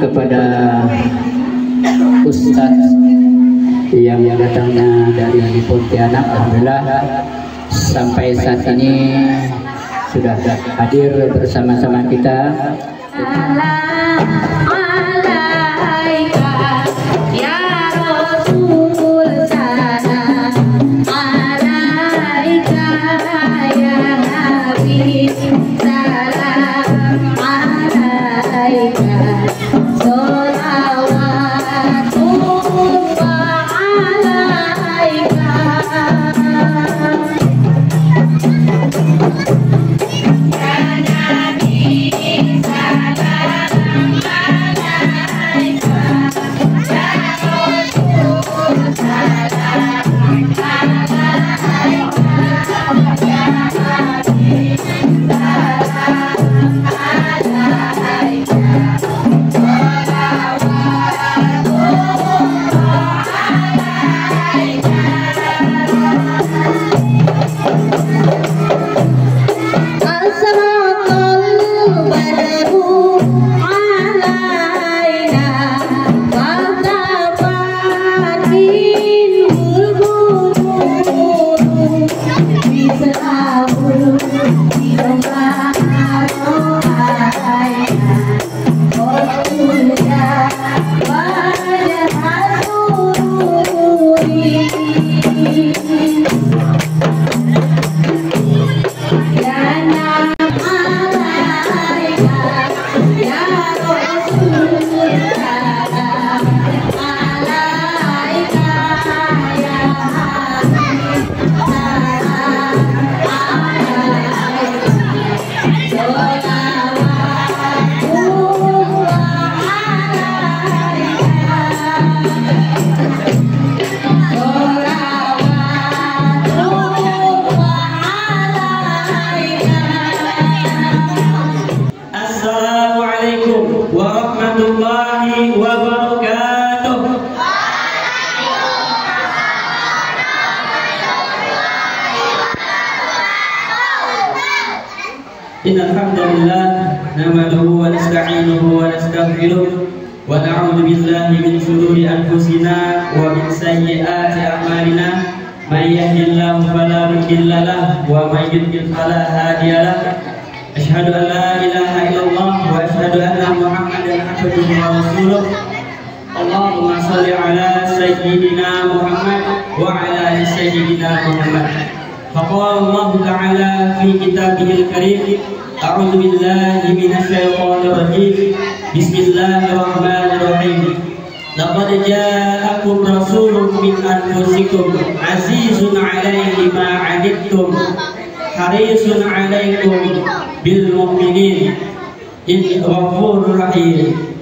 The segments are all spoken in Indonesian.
kepada Ustadz yang datangnya dari Pontianak. Alhamdulillah sampai saat ini sudah hadir bersama-sama kita. Alhamdulillah nahmaduhu wa nasta'inuhu wa nastaghfiruh wa na'udzu billahi min shururi anfusina wa min sayyiati a'malina may yahdihillahu fala mudilla lahu wa may yudlil fala hadiya lahu asyhadu an la ilaha illallah wa asyhadu anna muhammadan abduhu wa rasuluh Allahumma shalli ala sayyidina Muhammad wa ala ali sayyidina Muhammad faqala Allah ta'ala fi kitabihil karim أعوذ بالله من الشيطان الرجيم بسم الله الرحمن الرحيم لقد جاءكم رسول من أنفسكم عزيز عليه ما عنتم حريص عليكم بالمؤمنين غفور رحيم.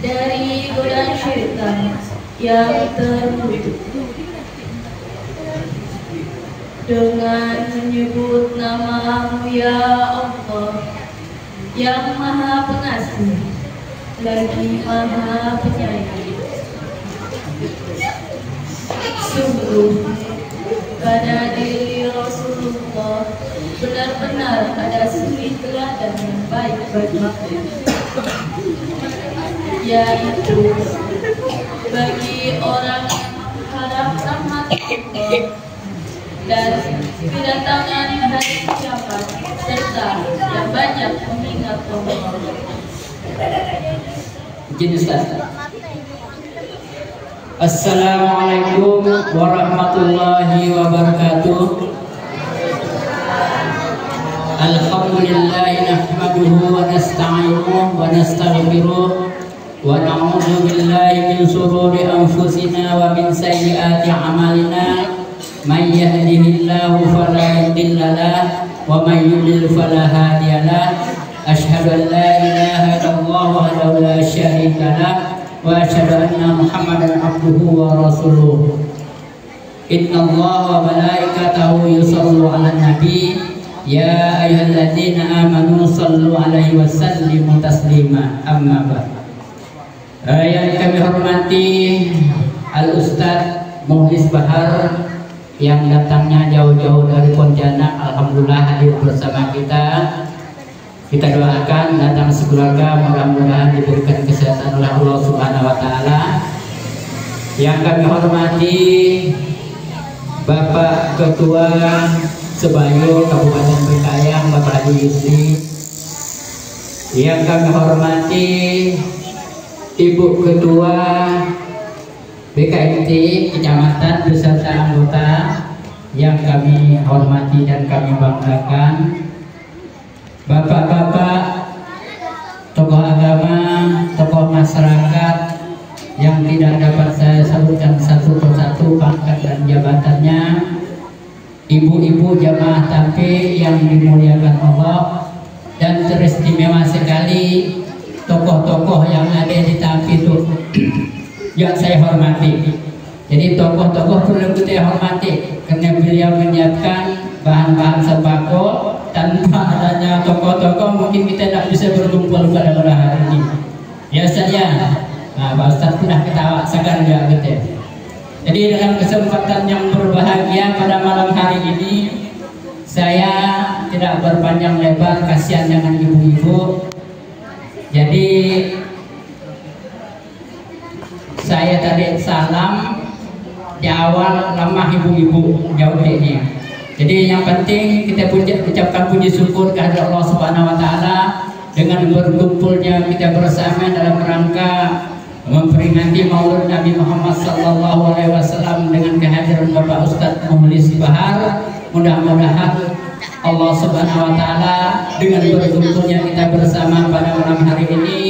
Dari godaan syaitan yang terkutuk dengan menyebut nama-Mu ya Allah yang Maha Pengasih lagi Maha Penyayang. Sungguh pada diri Rasulullah benar-benar ada suri teladan yang baik bagiku, yaitu bagi orang harap rahmat Allah dan kedatangan hari kiamat serta yang banyak mengingat Allah. Izin Ustaz. Assalamualaikum warahmatullahi wabarakatuh. Alhamdulillah nahmaduhu wa nasta'inuhu wa nastaghfiruh wa na'udzu billahi min shururi anfusina wa min sayyiati a'malina. May yahdihillahu fala mudilla lahu wa may yudlil fala hadiya lahu. Asyhadu an la ilaha illallah wahdahu la syarika lahu wa asyhadu anna Muhammadan abduhu wa rasuluh. Innallaha wa malaikatahu yusallu 'alan nabi ya ayyuhalladzina amanu sallu 'alaihi wa sallimu taslima. Amma ba'd. Yang kami hormati Al-Ustaz Mukhlis Bahar yang datangnya jauh-jauh dari Pontianak, alhamdulillah hadir bersama kita. Kita doakan datang sekeluarga mudah-mudahan diberikan kesehatan oleh Allah Subhanahu wa taala. Yang kami hormati Bapak Ketua Sebayu Kabupaten Bekayang, Bapak Haji Yusri. Yang kami hormati Ibu Ketua BKMT Kecamatan beserta anggota yang kami hormati dan kami banggakan. Bapak-bapak, tokoh agama, tokoh masyarakat yang tidak dapat saya sebutkan satu persatu pangkat dan jabatannya, ibu-ibu jamaah takfir yang dimuliakan Allah, dan teristimewa sekali tokoh-tokoh yang ada di takfir itu yang saya hormati. Jadi tokoh-tokoh perlu kita hormati karena beliau menyiapkan bahan-bahan sembako. Tanpa adanya tokoh-tokoh mungkin kita tidak bisa berkumpul pada malam hari ini. Ya saja, Pak Ustadz sudah ketawa segar juga gitu. Jadi dalam kesempatan yang berbahagia pada malam hari ini, saya tidak berpanjang lebar, kasihan dengan ibu-ibu. Jadi saya tadi salam di awal lemah ibu-ibu jauh ini. Jadi yang penting kita ucapkan puji syukur kehadirat Allah Subhanahu wa taala dengan berkumpulnya kita bersama dalam rangka memperingati Maulid Nabi Muhammad sallallahu alaihi wasallam dengan kehadiran Bapak Ustadz Mukhlis Bahar. Mudah-mudahan Allah Subhanahu wa taala dengan berkumpulnya kita bersama pada malam hari ini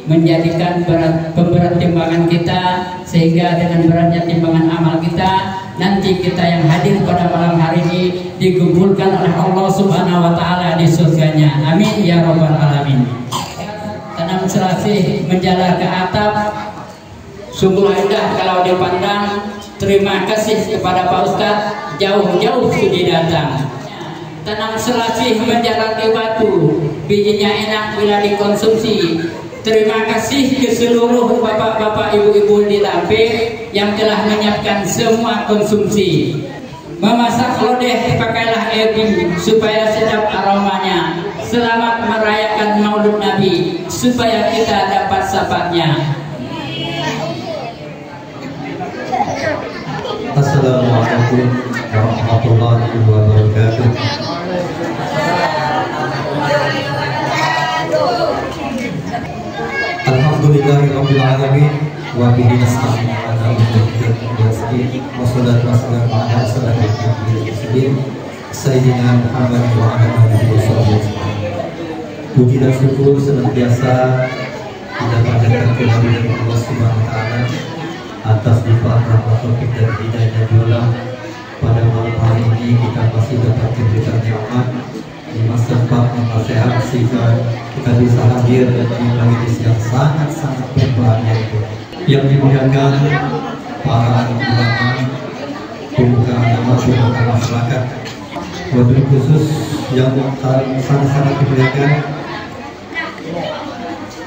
menjadikan pemberat timbangan kita, sehingga dengan beratnya timbangan amal kita nanti kita yang hadir pada malam hari ini dikumpulkan oleh Allah Subhanahu wa taala di surganya. Amin ya rabbal alamin. Tanam selasih menjalar ke atap, sungguh indah kalau dipandang. Terima kasih kepada Pak Ustadz, jauh-jauh sudah datang. Tanam selasih menjalar ke batu, bijinya enak bila dikonsumsi. Terima kasih ke seluruh bapak-bapak, ibu-ibu di Tape yang telah menyiapkan semua konsumsi. Memasak lodeh pakailah ebi supaya sedap aromanya. Selamat merayakan Maulid Nabi supaya kita dapat syafaatnya. Assalamualaikum warahmatullahi wabarakatuh. Alhamdulillahirabbil alamin wa bihi nasta'in ala umuri dunya wassalatu wassalamu ala asyrofil mursalin sayyidina Muhammad wa ala alihi wasallam. Puji dan syukur senantiasa kita panjatkan kehadirat Allah Subhanahu wa taala atas limpahan rahmat taufik dan hidayah Allah. Pada malam hari ini kita masih dapat diberikan nikmat di masa depan yang sehat, sehingga kita bisa hadir di majelis yang sangat-sangat berbahagia itu yang dimuliakan para ulama, pemuka agama, pemuka masyarakat. Wabil khusus yang sangat-sangat dimuliakan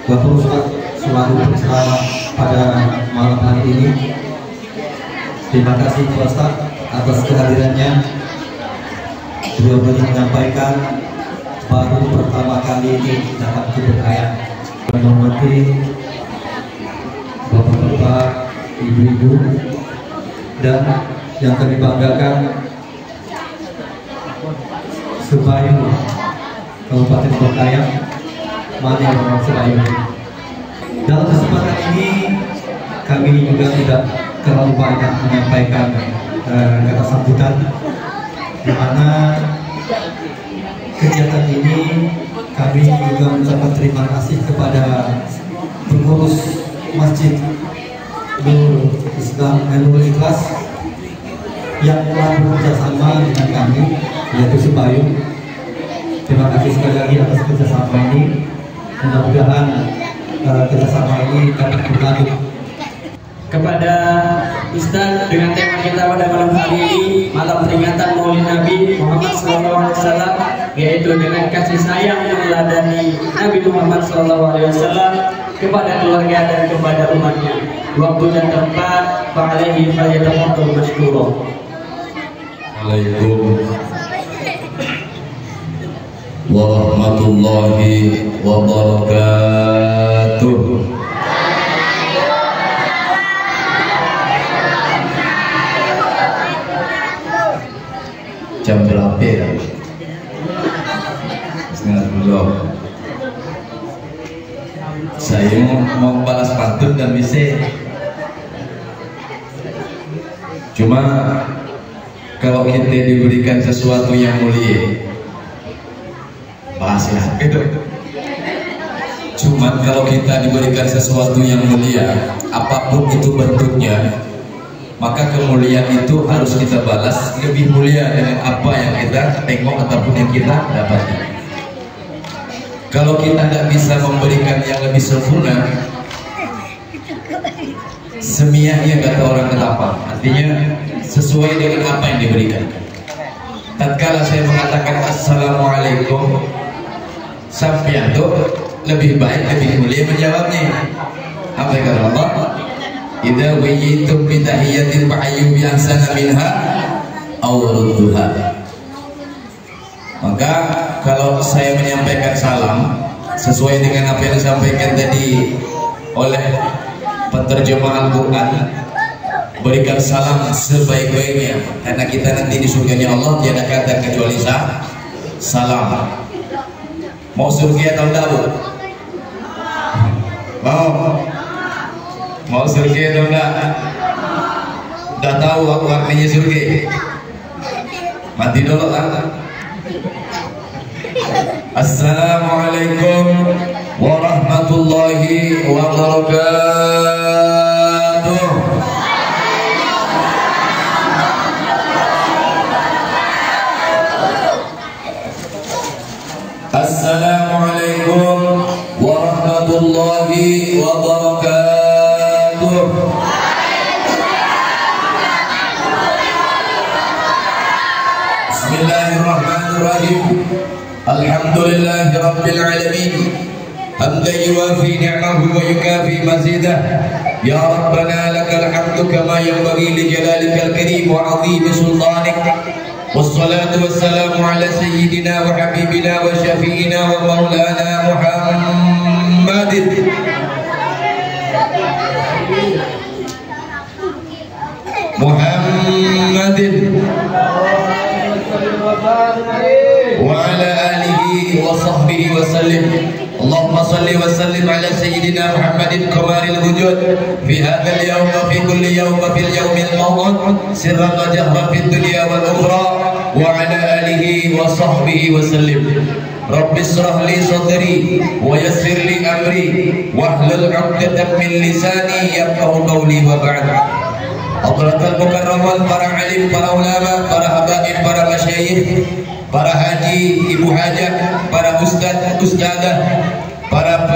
Bapak Ustadz selalu berceramah pada malam hari ini. Terima kasih Pak Ustaz atas kehadirannya. Beliau menyampaikan baru pertama kali ini dapat keberkahan. Menghormati bapak-bapak, ibu-ibu, dan yang kami banggakan Sebayu Kabupaten Bengkayang, Mali orang Sebayu. Dalam kesempatan ini kami juga tidak terlalu banyak menyampaikan kata sambutan, di mana kegiatan ini kami juga mengucapkan terima kasih kepada pengurus Masjid Nurul Islam Nurul Ikhlas yang telah bekerjasama dengan kami, yaitu Sebayu. Terima kasih sekali lagi atas kerjasama ini. Mudah-mudahan kerjasama ini dapat berlanjut. Kepada Ustaz, dengan tema kita pada malam hari ini, malam peringatan Maulid Nabi Muhammad SAW, yaitu dengan kasih sayang yang meneladani Nabi Muhammad SAW kepada keluarga dan kepada umatnya. Waktu dan tempat, fa'alaihi falyatafaddal mashkura. Assalamualaikum warahmatullahi wabarakatuh. Jam berapa ya? Setengah 10. Saya mau balas pantun dan bisa. Cuma kalau kita diberikan sesuatu yang mulia, bahasnya gitu. Cuma kalau kita diberikan sesuatu yang mulia, apapun itu bentuknya, maka kemuliaan itu harus kita balas lebih mulia dengan apa yang kita tengok ataupun yang kita dapatkan. Kalau kita tidak bisa memberikan yang lebih sempurna, semiahnya kata orang ketapang, artinya sesuai dengan apa yang diberikan. Tatkala saya mengatakan assalamualaikum, sampai itu lebih baik, lebih mulia menjawabnya. Apa yang kata Allah? Idza wayyitum bi tahiyyatin fa'ayyu bi ahsana minha aw rudduha. Maka kalau saya menyampaikan salam sesuai dengan apa yang disampaikan tadi oleh penterjemah Al-Quran, berikan salam sebaik-baiknya, karena kita nanti di surganya Allah tiada kata kecuali salam. Mau surga atau tidak, Bu? Mau surga atau tidak? Udah tahu aku artinya surga? Mati dulu kan? Assalamualaikum warahmatullahi wabarakatuh. Assalamualaikum warahmatullahi wabarakatuh. Bismillahirrahmanirrahim. Alhamdulillahi rabbil alamin. Hamdan yuwafi ni'amahu wa yukafi mazidah. Ya Rabbana lakal hamdu kama yanbaghi li jalalika al-karim wa 'azimi sultanik. والصلاة والسلام على سيدنا وحبيبنا وشفينا ومولانا محمد وعلى آله وصحبه وسلم. اللهم صل وسلم على سيدنا محمد قمر الوجود في هذا اليوم وفي كل يوم وفي اليوم الموعود سرا وجهرا في الدنيا والأخرى وعلى آله وصحبه وسلم. رب اشرح لي صدري ويسر لي أمري واحلل عقدة من لساني يفقهوا قولي وبعد. Hadratul Mukarramin, para alim, para ulama, para habaib, para masyayikh, para haji, ibu hajah, para ustadz, ustadzah, para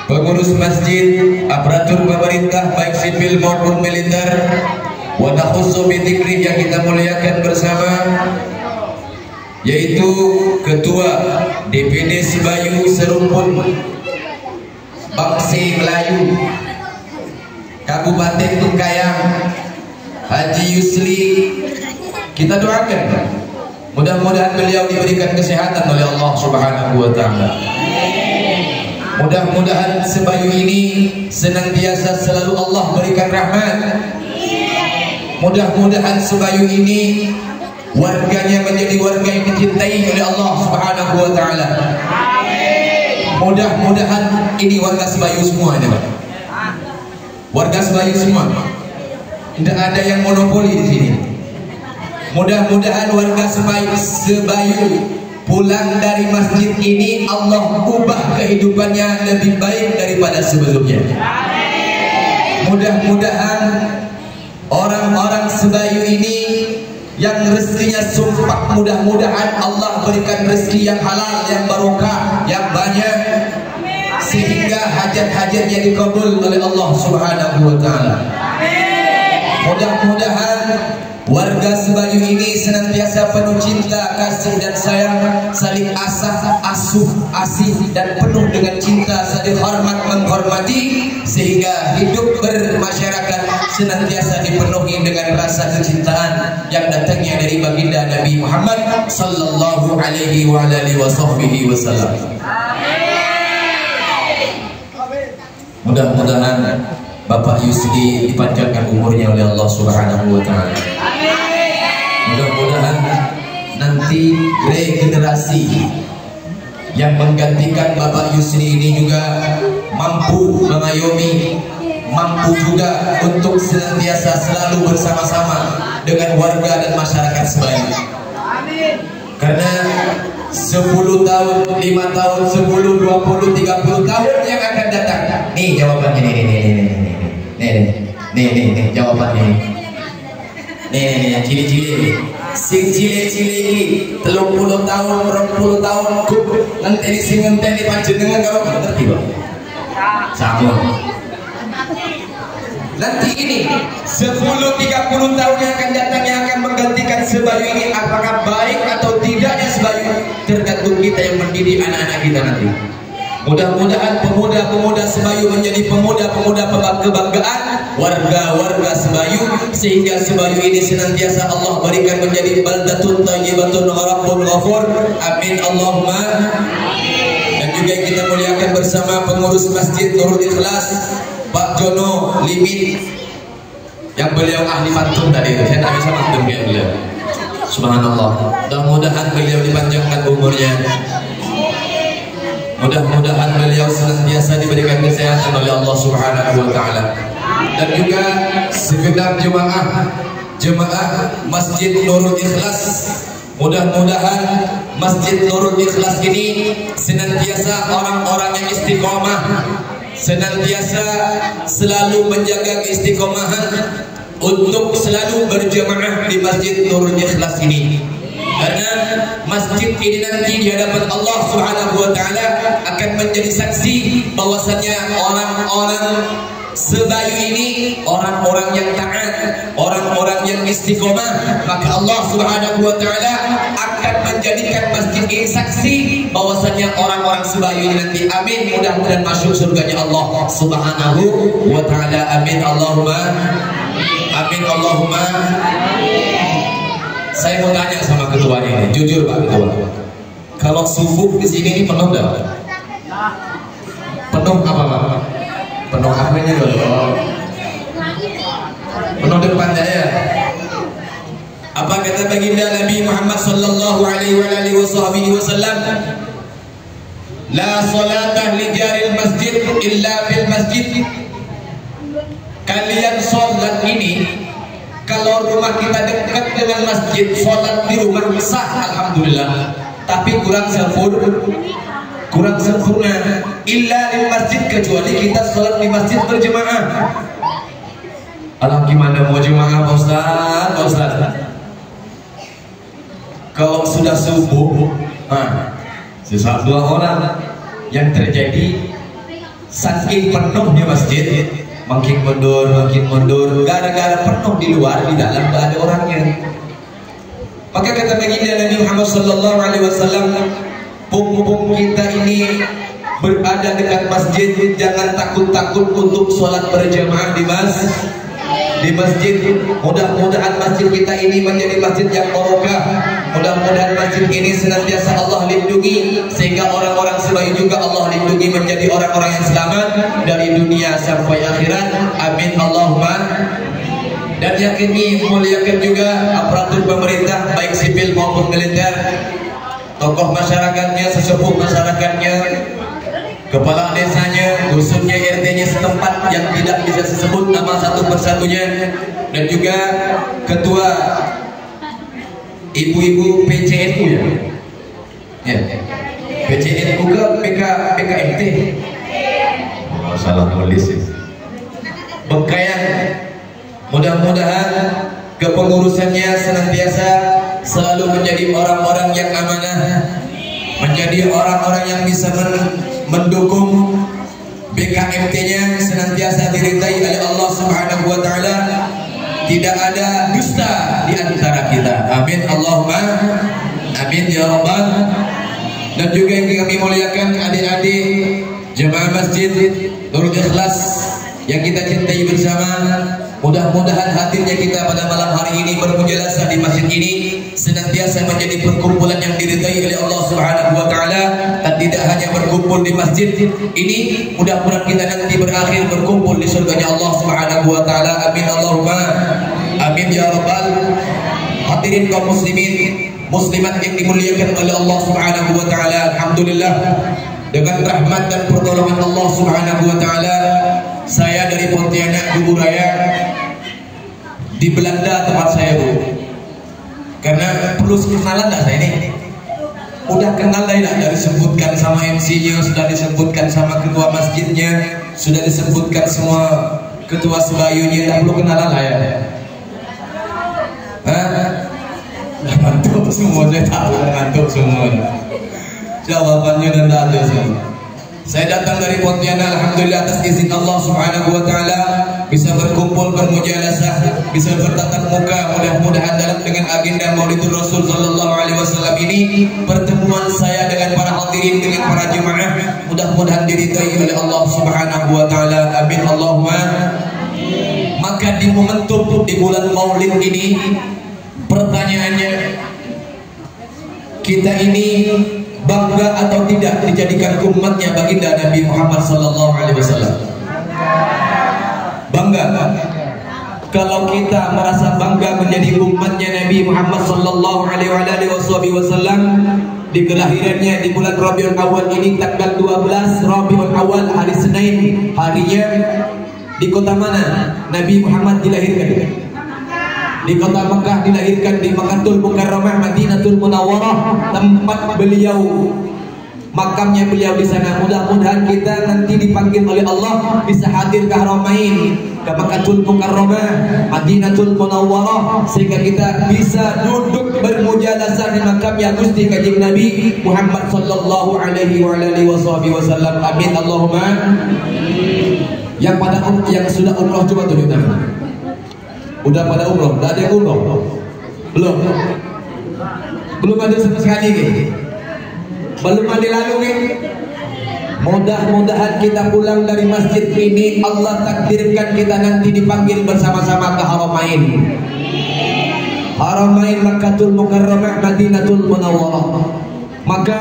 pengurus masjid, aparatur pemerintah baik sipil maupun militer, wa nakhussu bi dzikri yang kita muliakan bersama, yaitu Ketua DPD Sebayu Serumpun Bangsi Melayu Kabupaten Tungkayang Haji Yusli, kita doakan mudah-mudahan beliau diberikan kesehatan oleh Allah Subhanahu wa taala. Mudah-mudahan Sebayu ini senantiasa selalu Allah berikan rahmat. Mudah-mudahan Sebayu ini warganya menjadi warga yang dicintai oleh Allah Subhanahu wa taala. Mudah-mudahan ini warga Sebayu semua ini, Pak. Warga Sebayu semua. Tidak ada yang monopoli di sini. Mudah-mudahan warga Sebayu pulang dari masjid ini Allah ubah kehidupannya lebih baik daripada sebelumnya. Mudah-mudahan orang-orang Sebayu ini yang rezekinya sumpah, mudah-mudahan Allah berikan rezeki yang halal, yang barokah, yang banyak, sehingga hajat-hajatnya dikabul oleh Allah Subhanahu wa taala. Mudah-mudahan warga Sebayu ini senantiasa penuh cinta, kasih dan sayang, saling asuh, asih dan penuh dengan cinta, saling hormat menghormati, sehingga hidup bermasyarakat senantiasa dipenuhi dengan rasa kecintaan yang datangnya dari baginda Nabi Muhammad sallallahu alaihi wa alihi wasallam. Mudah-mudahan Bapak Yusli dipanjangkan umurnya oleh Allah Subhanahu wa taala. Mudah-mudahan nanti regenerasi yang menggantikan Bapak Yusli ini juga mampu mengayomi, mampu juga untuk senantiasa selalu bersama-sama dengan warga dan masyarakat Sebayu. Karena 10 tahun, 5 tahun, 10, 20, 30 tahun yang akan datang. Nih jawabannya, nih jawabannya. Nih cili-cili. Sing cili-cili ini 30 tahun, 20 tahun nanti di sing ngenteni panjenengan karo ngerti, Pak? Sama. Nanti ini 10-30 tahun yang akan datang yang akan menggantikan Sebayu ini, apakah baik atau tidaknya Sebayu tergantung kita yang mendidik anak-anak kita nanti. Mudah-mudahan pemuda-pemuda Sebayu menjadi pemuda-pemuda kebanggaan warga-warga Sebayu, sehingga Sebayu ini senantiasa Allah berikan menjadi baldatun thayyibatun wa rabbun ghafur. Amin Allahumma. Dan juga kita muliakan bersama pengurus Masjid Nurul Ikhlas Pak Jono Limit, yang beliau ahli pantun tadi itu. Saya tak bisa pantun kayak beliau. Subhanallah. Mudah-mudahan beliau dipanjangkan umurnya. Mudah-mudahan beliau senantiasa diberikan kesehatan oleh Allah Subhanahu wa taala. Dan juga segenap jemaah Masjid Nurul Ikhlas, mudah-mudahan Masjid Nurul Ikhlas ini senantiasa orang-orang yang istiqomah, senantiasa selalu menjaga keistiqomahan untuk selalu berjamaah di Masjid Nurul Ikhlas ini. Karena masjid ini nanti di hadapan Allah Subhanahu wa taala akan menjadi saksi bahwasannya orang-orang Sebayu ini orang-orang yang taat, orang-orang yang istiqomah, maka Allah Subhanahu wa taala akan menjadikan masjid ini saksi bahwasannya orang-orang Sebayu ini nanti, amin, mudah-mudahan masuk surganya Allah Subhanahu wa taala. Amin Allahumma. Amin Allahumma. Saya mau tanya sama ketuanya ini, jujur Pak Ketua, kalau subuh di sini ini penuh dah? Penuh apa Pak? Penuh apanya dulu? Penuh depan ya? Apa kata baginda Nabi Muhammad sallallahu alaihi wasallam? La salatah li jaril masjid illa fil masjid. Kalian sholat ini, kalau rumah kita dekat dengan masjid, sholat di rumah sah alhamdulillah, tapi kurang sempurna. Illa di masjid, kecuali kita sholat di masjid berjemaah. Alah gimana mau jemaah Pak Ustaz? Kalau sudah subuh, sesaat 2 orang yang terjadi saking penuhnya masjid, makin mundur, gara-gara penuh di luar, di dalam tak ada orangnya. Maka kata baginda Nabi Muhammad sallallahu alaihi wasallam, mumpung kita ini berada dekat masjid, jangan takut-takut untuk sholat berjamaah di masjid. Mudah-mudahan masjid kita ini menjadi masjid yang barokah. Mudah-mudahan masjid ini senantiasa Allah lindungi, sehingga orang-orang sebaik juga Allah lindungi menjadi orang-orang yang selamat dari dunia sampai akhirat. Amin Allahumma. Dan yang ini memuliakan juga aparatur pemerintah baik sipil maupun militer, tokoh masyarakatnya, sesepuh masyarakatnya, kepala desanya, dusunnya, RT-nya setempat yang tidak bisa disebut nama satu persatunya, dan juga ketua ibu-ibu PCNU ya, PCNU ke PKMT, salah nulis ya. Bengkayang, mudah-mudahan kepengurusannya senantiasa selalu menjadi orang-orang yang amanah, menjadi orang-orang yang bisa mendukung BKMT-nya senantiasa diridai oleh Allah Subhanahu wa taala. Tidak ada dusta di antara kita. Amin Allahumma amin ya rabbal. Dan juga yang kami muliakan adik-adik jemaah masjid Nurul Ikhlas yang kita cintai bersama. Mudah-mudahan hadirnya kita pada malam hari ini bermujalasah di masjid ini senantiasa menjadi perkumpulan yang diridai oleh Allah Subhanahu wa taala, dan tidak hanya berkumpul di masjid ini, mudah-mudahan kita nanti berakhir berkumpul di surganya Allah Subhanahu wa taala. Amin Allahumma amin ya rabbal. Hadirin kaum muslimin muslimat yang dimuliakan oleh Allah Subhanahu wa taala, alhamdulillah dengan rahmat dan pertolongan Allah Subhanahu wa taala, saya dari Pontianak Duburaya di Belanda tempat saya Bu. Karena perlu kenalan dah saya ini. Udah kenal dah dari disebutkan sama MC-nya, sudah disebutkan sama ketua masjidnya, sudah disebutkan semua ketua sebayunya, tak perlu kenalan lah ya. Ngantuk semua, saya tahu ngantuk semua. Jawabannya dan ada semua. Saya datang dari Pontianak, alhamdulillah atas izin Allah Subhanahu wa taala bisa berkumpul, bermujalasah, bisa bertatap muka. Mudah-mudahan dalam dengan agenda Maulidur Rasul sallallahu alaihi wasallam ini, pertemuan saya dengan para hadirin, dengan para jemaah, mudah-mudahan diridai oleh Allah Subhanahu wa taala. Amin Allahumma. Maka di momentum di bulan Maulid ini, pertanyaannya, kita ini bangga atau tidak dijadikan umatnya baginda Nabi Muhammad sallallahu alaihi wasallam? Bangga. Kalau kita merasa bangga menjadi umatnya Nabi Muhammad sallallahu alaihi wasallam, di kelahirannya di bulan Rabiul Awal ini tanggal 12 Rabiul Awal, hari Senin, harinya di kota mana Nabi Muhammad dilahirkan? Di kota Mekah dilahirkan, di Makkahul Mukarramah, Madinatul Munawwarah, tempat beliau, makamnya beliau di sana. Mudah-mudahan kita nanti dipanggil oleh Allah bisa hadir ke Haramain, ke Makkahul Mukarramah, Madinatul Munawwarah, sehingga kita bisa duduk bermujalasah di makamnya Gusti Kanjeng Nabi Muhammad sallallahu alaihi wasallam. Amin Allahumma. Yang sudah umroh coba tunjuk tangan. Udah pada umroh? Tidak ada yang umroh? Belum ada sama sekali gitu. Belum ada lalu gitu. Mudah-mudahan kita pulang dari masjid ini, Allah takdirkan kita nanti dipanggil bersama-sama ke Haramain. Haramain Makkahul Mukarramah, Madinatul Munawwarah. Maka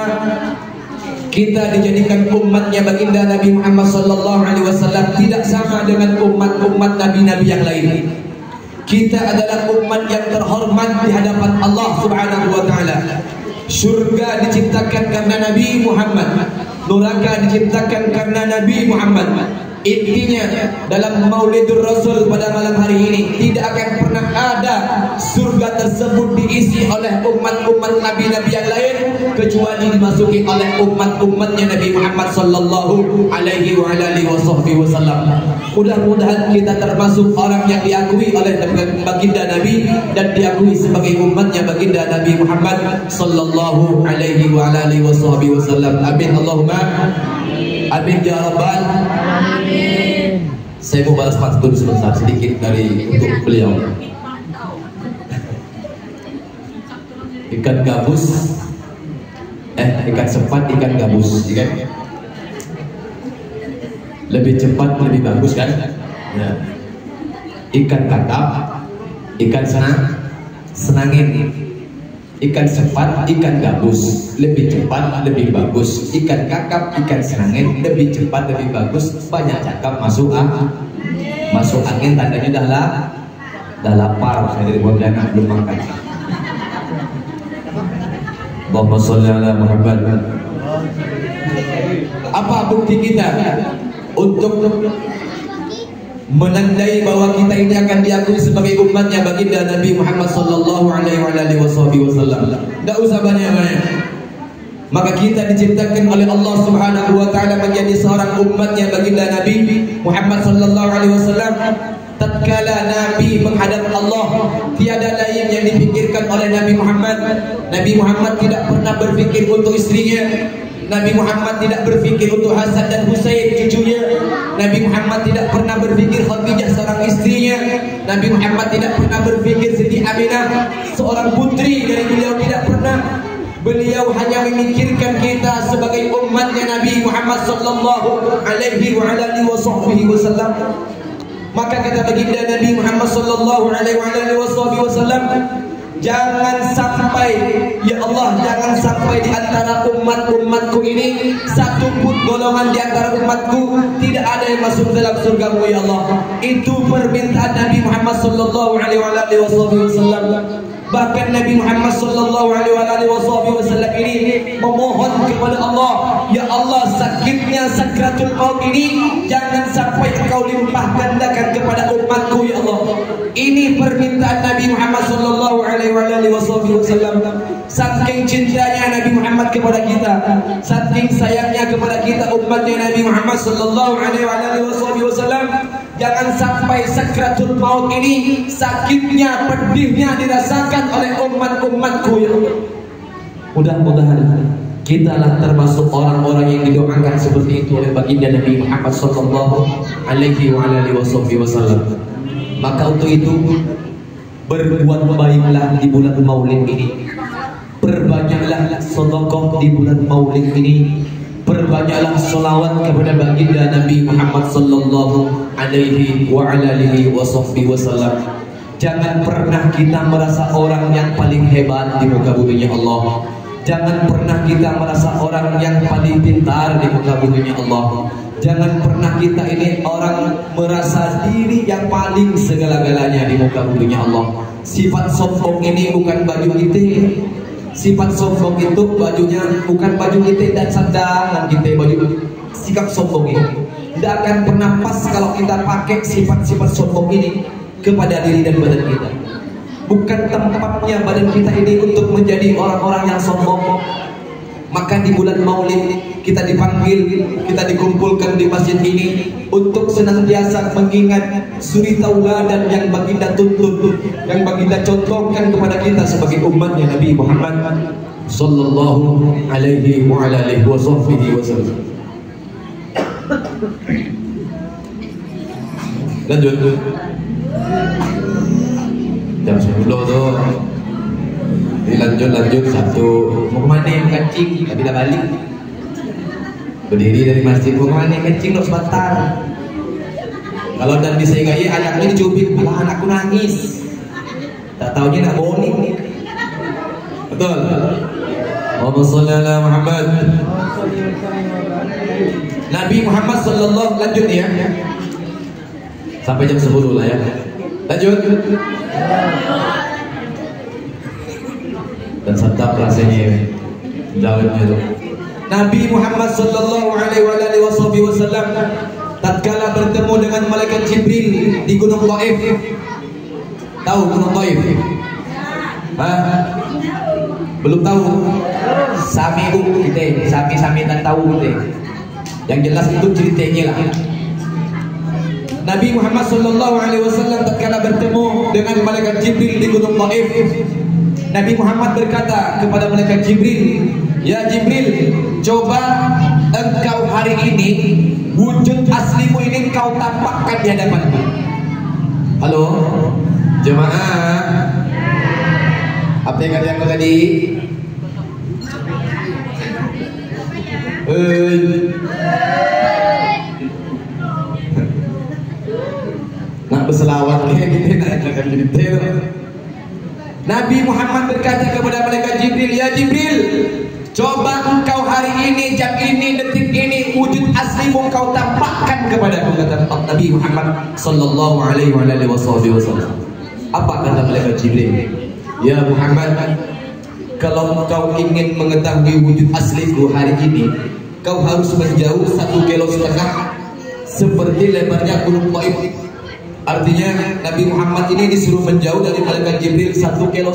kita dijadikan umatnya baginda Nabi Muhammad sallallahu alaihi wasallam tidak sama dengan umat-umat nabi-nabi yang lain. Kita adalah umat yang terhormat di hadapan Allah Subhanahu wa taala. Surga diciptakan karena Nabi Muhammad, neraka diciptakan karena Nabi Muhammad. Intinya dalam Maulidur Rasul pada malam hari ini tidak akan pernah ada surga tersebut diisi oleh umat-umat nabi-nabi yang lain kecuali dimasuki oleh umat-umatnya Nabi Muhammad sallallahu alaihi wasallam. Mudah-mudahan kita termasuk orang yang diakui oleh baginda Nabi dan diakui sebagai umatnya baginda Nabi Muhammad sallallahu alaihi wasallam. Amin Allahumma amin ya rabbal alamin. Saya mau balas pantun sebentar sedikit dari untuk beliau. Ikan gabus, ikan sepat, ikan gabus, kan? lebih cepat, lebih bagus kan? Ya. Ikan kakap, ikan senangin, ikan sepat, ikan gabus, lebih cepat, lebih bagus. Ikan kakap, ikan senangin, lebih cepat, lebih bagus. Banyak cakap masuk angin, tandanya dah lapar. Saya dari Pontianak belum makan. Allahumma sholli ala Muhammad. Apa bukti kita untuk menandai bahwa kita ini akan diakui sebagai umatnya baginda Nabi Muhammad sallallahu alaihi wasallam? Tidak usah banyak-banyak. Maka kita diciptakan oleh Allah Subhanahu wa taala menjadi seorang umatnya baginda Nabi Muhammad sallallahu alaihi wasallam. Tatkala Nabi menghadap Allah, tiada lain yang dipikirkan oleh Nabi Muhammad. Nabi Muhammad tidak pernah berfikir untuk istrinya. Nabi Muhammad tidak berfikir untuk Hasan dan Husain cucunya. Nabi Muhammad tidak pernah berfikir Khadijah seorang istrinya. Nabi Muhammad tidak pernah berfikir Siti Aminah seorang putri dari beliau, tidak pernah. Beliau hanya memikirkan kita sebagai umatnya Nabi Muhammad sallallahu alaihi wasallam. Maka kata baginda Nabi Muhammad sallallahu alaihi wasallam, jangan sampai, ya Allah, jangan sampai di antara umatku ini satu pun golongan di antara umatku tidak ada yang masuk dalam surgamu, ya Allah. Itu permintaan Nabi Muhammad sallallahu alaihi wasallam. Bahkan Nabi Muhammad sallallahu alaihi wasallam ini memohon kepada Allah, ya Allah, sakitnya sakratul maut ini jangan sampai Engkau limpah gandakan kepada umatku, ya Allah. Ini permintaan Nabi Muhammad sallallahu alaihi wasallam. Saking cintanya Nabi Muhammad kepada kita, saking sayangnya kepada kita umatnya Nabi Muhammad sallallahu alaihi wasallam, jangan sampai sakratul maut ini sakitnya, pedihnya dirasakan oleh umat-umatku, ya Allah. Mudah-mudahan kita lah termasuk orang-orang yang didoakan seperti itu oleh baginda Nabi Muhammad sallallahu alaihi wasallam. Maka untuk itu berbuat baiklah di bulan Maulid ini. Perbanyaklah sedekah di bulan Maulid ini. Perbanyaklah selawat kepada baginda Nabi Muhammad sallallahu alaihi wasallam. Jangan pernah kita merasa orang yang paling hebat di muka bumi Allah. Jangan pernah kita merasa orang yang paling pintar di muka bumi Allah. Jangan pernah kita ini orang merasa diri yang paling segala-galanya di muka bumi Allah. Sifat sombong ini bukan baju kita. Sifat sombong itu bajunya bukan baju kita dan sandangan kita, baju. Sikap sombong ini tidak akan pernah pas kalau kita pakai sifat-sifat sombong ini kepada diri dan badan kita. Bukan tempatnya badan kita ini untuk menjadi orang-orang yang sombong. Maka di bulan Maulid kita dipanggil, kita dikumpulkan di masjid ini untuk senantiasa mengingat suri tauladan yang baginda tuntut, yang baginda contohkan kepada kita sebagai umatnya Nabi Muhammad sallallahu alaihi wasallam. Lanjut. Jam 10 tuh. Lanjut satu. Mau kemana yang kencing? Tapi dah balik. Berdiri dari masjid. Mau kemana yang kencing? Lo sebentar. Kalau dan bisa ingat, ya anaknya dicubit. Malah anakku nangis. Tak taunya nak bowling. Betul. Allahumma sholli ala Muhammad. Nabi Muhammad sallallahu, lanjut ya. Sampai jam 10 lah ya. Lanjut. Dan santap rasanya jawabnya itu. Nabi Muhammad sallallahu alaihi wasallam tatkala bertemu dengan malaikat Jibril di Gunung Thaif. Tahu Gunung Thaif? Belum tahu? Sami kita, sami tak tahu kita. Yang jelas itu ceritanya lah. Nabi Muhammad sallallahu alaihi wasallam tatkala bertemu dengan malaikat Jibril di Gunung Thaif, Nabi Muhammad berkata kepada malaikat Jibril, "Ya Jibril, coba engkau hari ini wujud aslimu ini kau tampakkan di hadapanku." Halo, jemaah. Apa yang kata aku tadi? berselawat kita nak akan detail. Nabi Muhammad berkata kepada malaikat Jibril, ya Jibril, coba engkau hari ini, jam ini, detik ini, wujud aslimu kau tampakkan kepadaku, kata Nabi Muhammad sallallahu alaihi wasallam. Apa kata malaikat Jibril? Ya Muhammad, kalau kau ingin mengetahui wujud asliku hari ini, kau harus menjauh 1,5 kilo seperti lebarnya Gunung Thaif. Artinya Nabi Muhammad ini disuruh menjauh dari malaikat Jibril 1,5 kilo.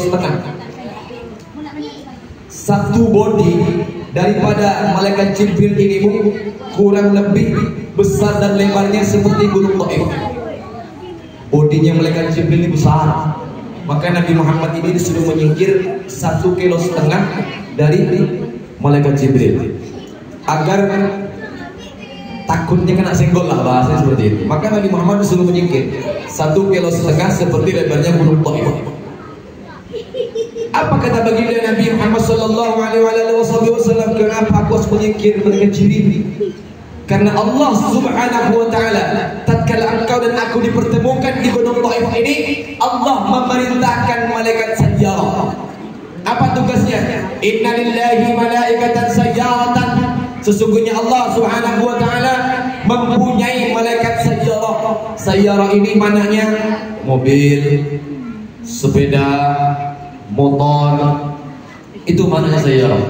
Satu body daripada malaikat Jibril ini kurang lebih besar dan lebarnya seperti Gunung Thaif. Bodinya malaikat Jibril ini besar. Maka Nabi Muhammad ini disuruh menyingkir 1,5 kilo dari malaikat Jibril, agar takutnya kena senggol lah, bahasa seperti itu. Maka Nabi Muhammad disuruh menyingkir 1,5 kilo seperti lebarnya Gunung Thaif. Apa kata baginda Nabi Muhammad sallallahu alaihi wasallam, kenapa aku harus menyingkir malaikat Jibril? Karena Allah subhanahu wa ta'ala, tatkala engkau dan aku dipertemukan di Gunung Thaif ini, Allah memerintahkan malaikat sayyarah. Apa tugasnya? Inna lillahi malaikatan sayyaratan. Sesungguhnya Allah subhanahu wa ta'ala mempunyai malaikat sayyarah. Sayyarah ini maknanya mobil, sepeda, motor. Itu maknanya sayyarah.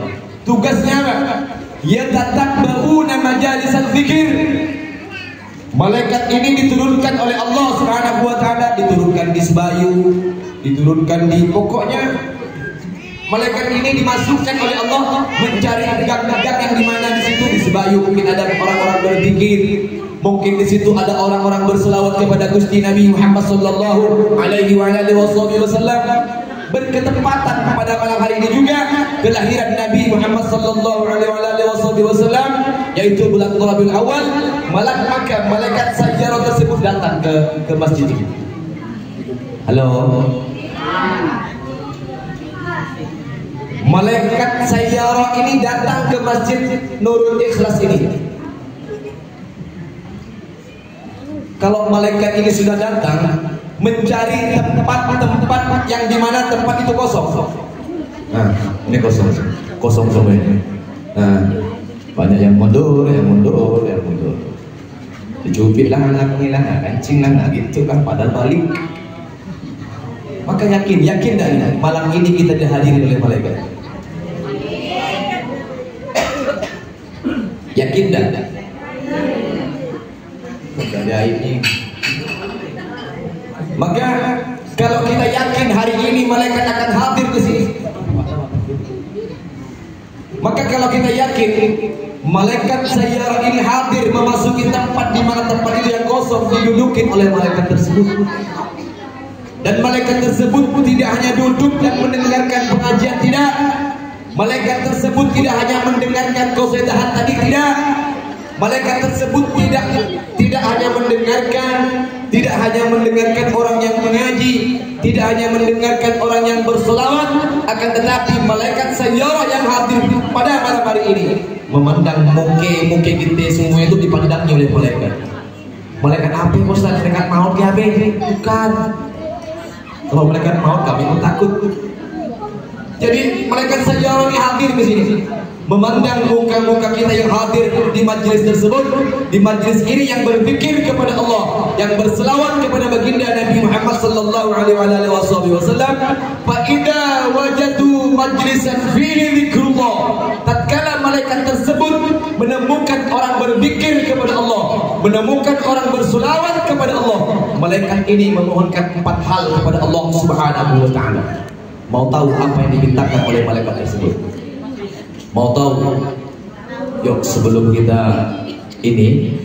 Tugasnya apa? Yatatabbauna majalisal zikir. Malaikat ini diturunkan oleh Allah subhanahu wa ta'ala, diturunkan di Sebayu, diturunkan di, pokoknya malaikat ini dimasukkan oleh Allah mencari gang-gang yang dimana di situ di Sebayu mungkin ada orang-orang berzikir, mungkin di situ ada orang-orang berselawat kepada Gusti Nabi Muhammad sallallahu alaihi wasallam. Berketepatan pada malam hari ini juga kelahiran Nabi Muhammad sallallahu alaihi wasallam, yaitu bulan Rabiul Awal. Maka malaikat sayyarah tersebut datang ke masjid ini. Halo. Malaikat sayyarah ini datang ke masjid Nurul Ikhlas ini. Kalau malaikat ini sudah datang, mencari tempat-tempat yang dimana tempat itu kosong. Nah, ini kosong semua ini. Nah, banyak yang mundur. Dicubit lah anak ini lah, kancing lah, gitu kan, padahal balik. Maka yakin dah malam ini kita dihadiri oleh malaikat. Yakin dah. Ada ini. Maka kalau kita yakin hari ini malaikat akan hadir ke sini, maka kalau kita yakin malaikat sayyarah ini hadir memasuki tempat di mana tempat itu yang kosong didudukin oleh malaikat tersebut, dan malaikat tersebut tidak hanya duduk dan mendengarkan pengajian, tidak. Malaikat tersebut tidak hanya mendengarkan qasidah tadi, tidak. Malaikat tersebut tidak hanya mendengarkan orang yang mengaji, tidak hanya mendengarkan orang yang berselawat, akan tetapi malaikat sayyarah yang hadir pada malam hari ini memandang muka kita semua itu dipandangi oleh malaikat. Malaikat apa Ustaz? Malaikat maut ke apa? Bukan. Kalau malaikat maut kami pun takut. Jadi malaikat sayyarah ini hadir di sini, memandang muka-muka kita yang hadir di majlis tersebut, di majlis ini yang berzikir kepada Allah, yang berselawat kepada baginda Nabi Muhammad sallallahu alaihi wasallam. Fa idza wajadu majlisan fihi dzikrullah, tatkala malaikat tersebut menemukan orang berzikir kepada Allah, menemukan orang berselawat kepada Allah, malaikat ini memohonkan 4 hal kepada Allah subhanahu wa ta'ala. Mau tahu apa yang dimintakan oleh malaikat tersebut? Mau tahu? Yuk, sebelum kita ini,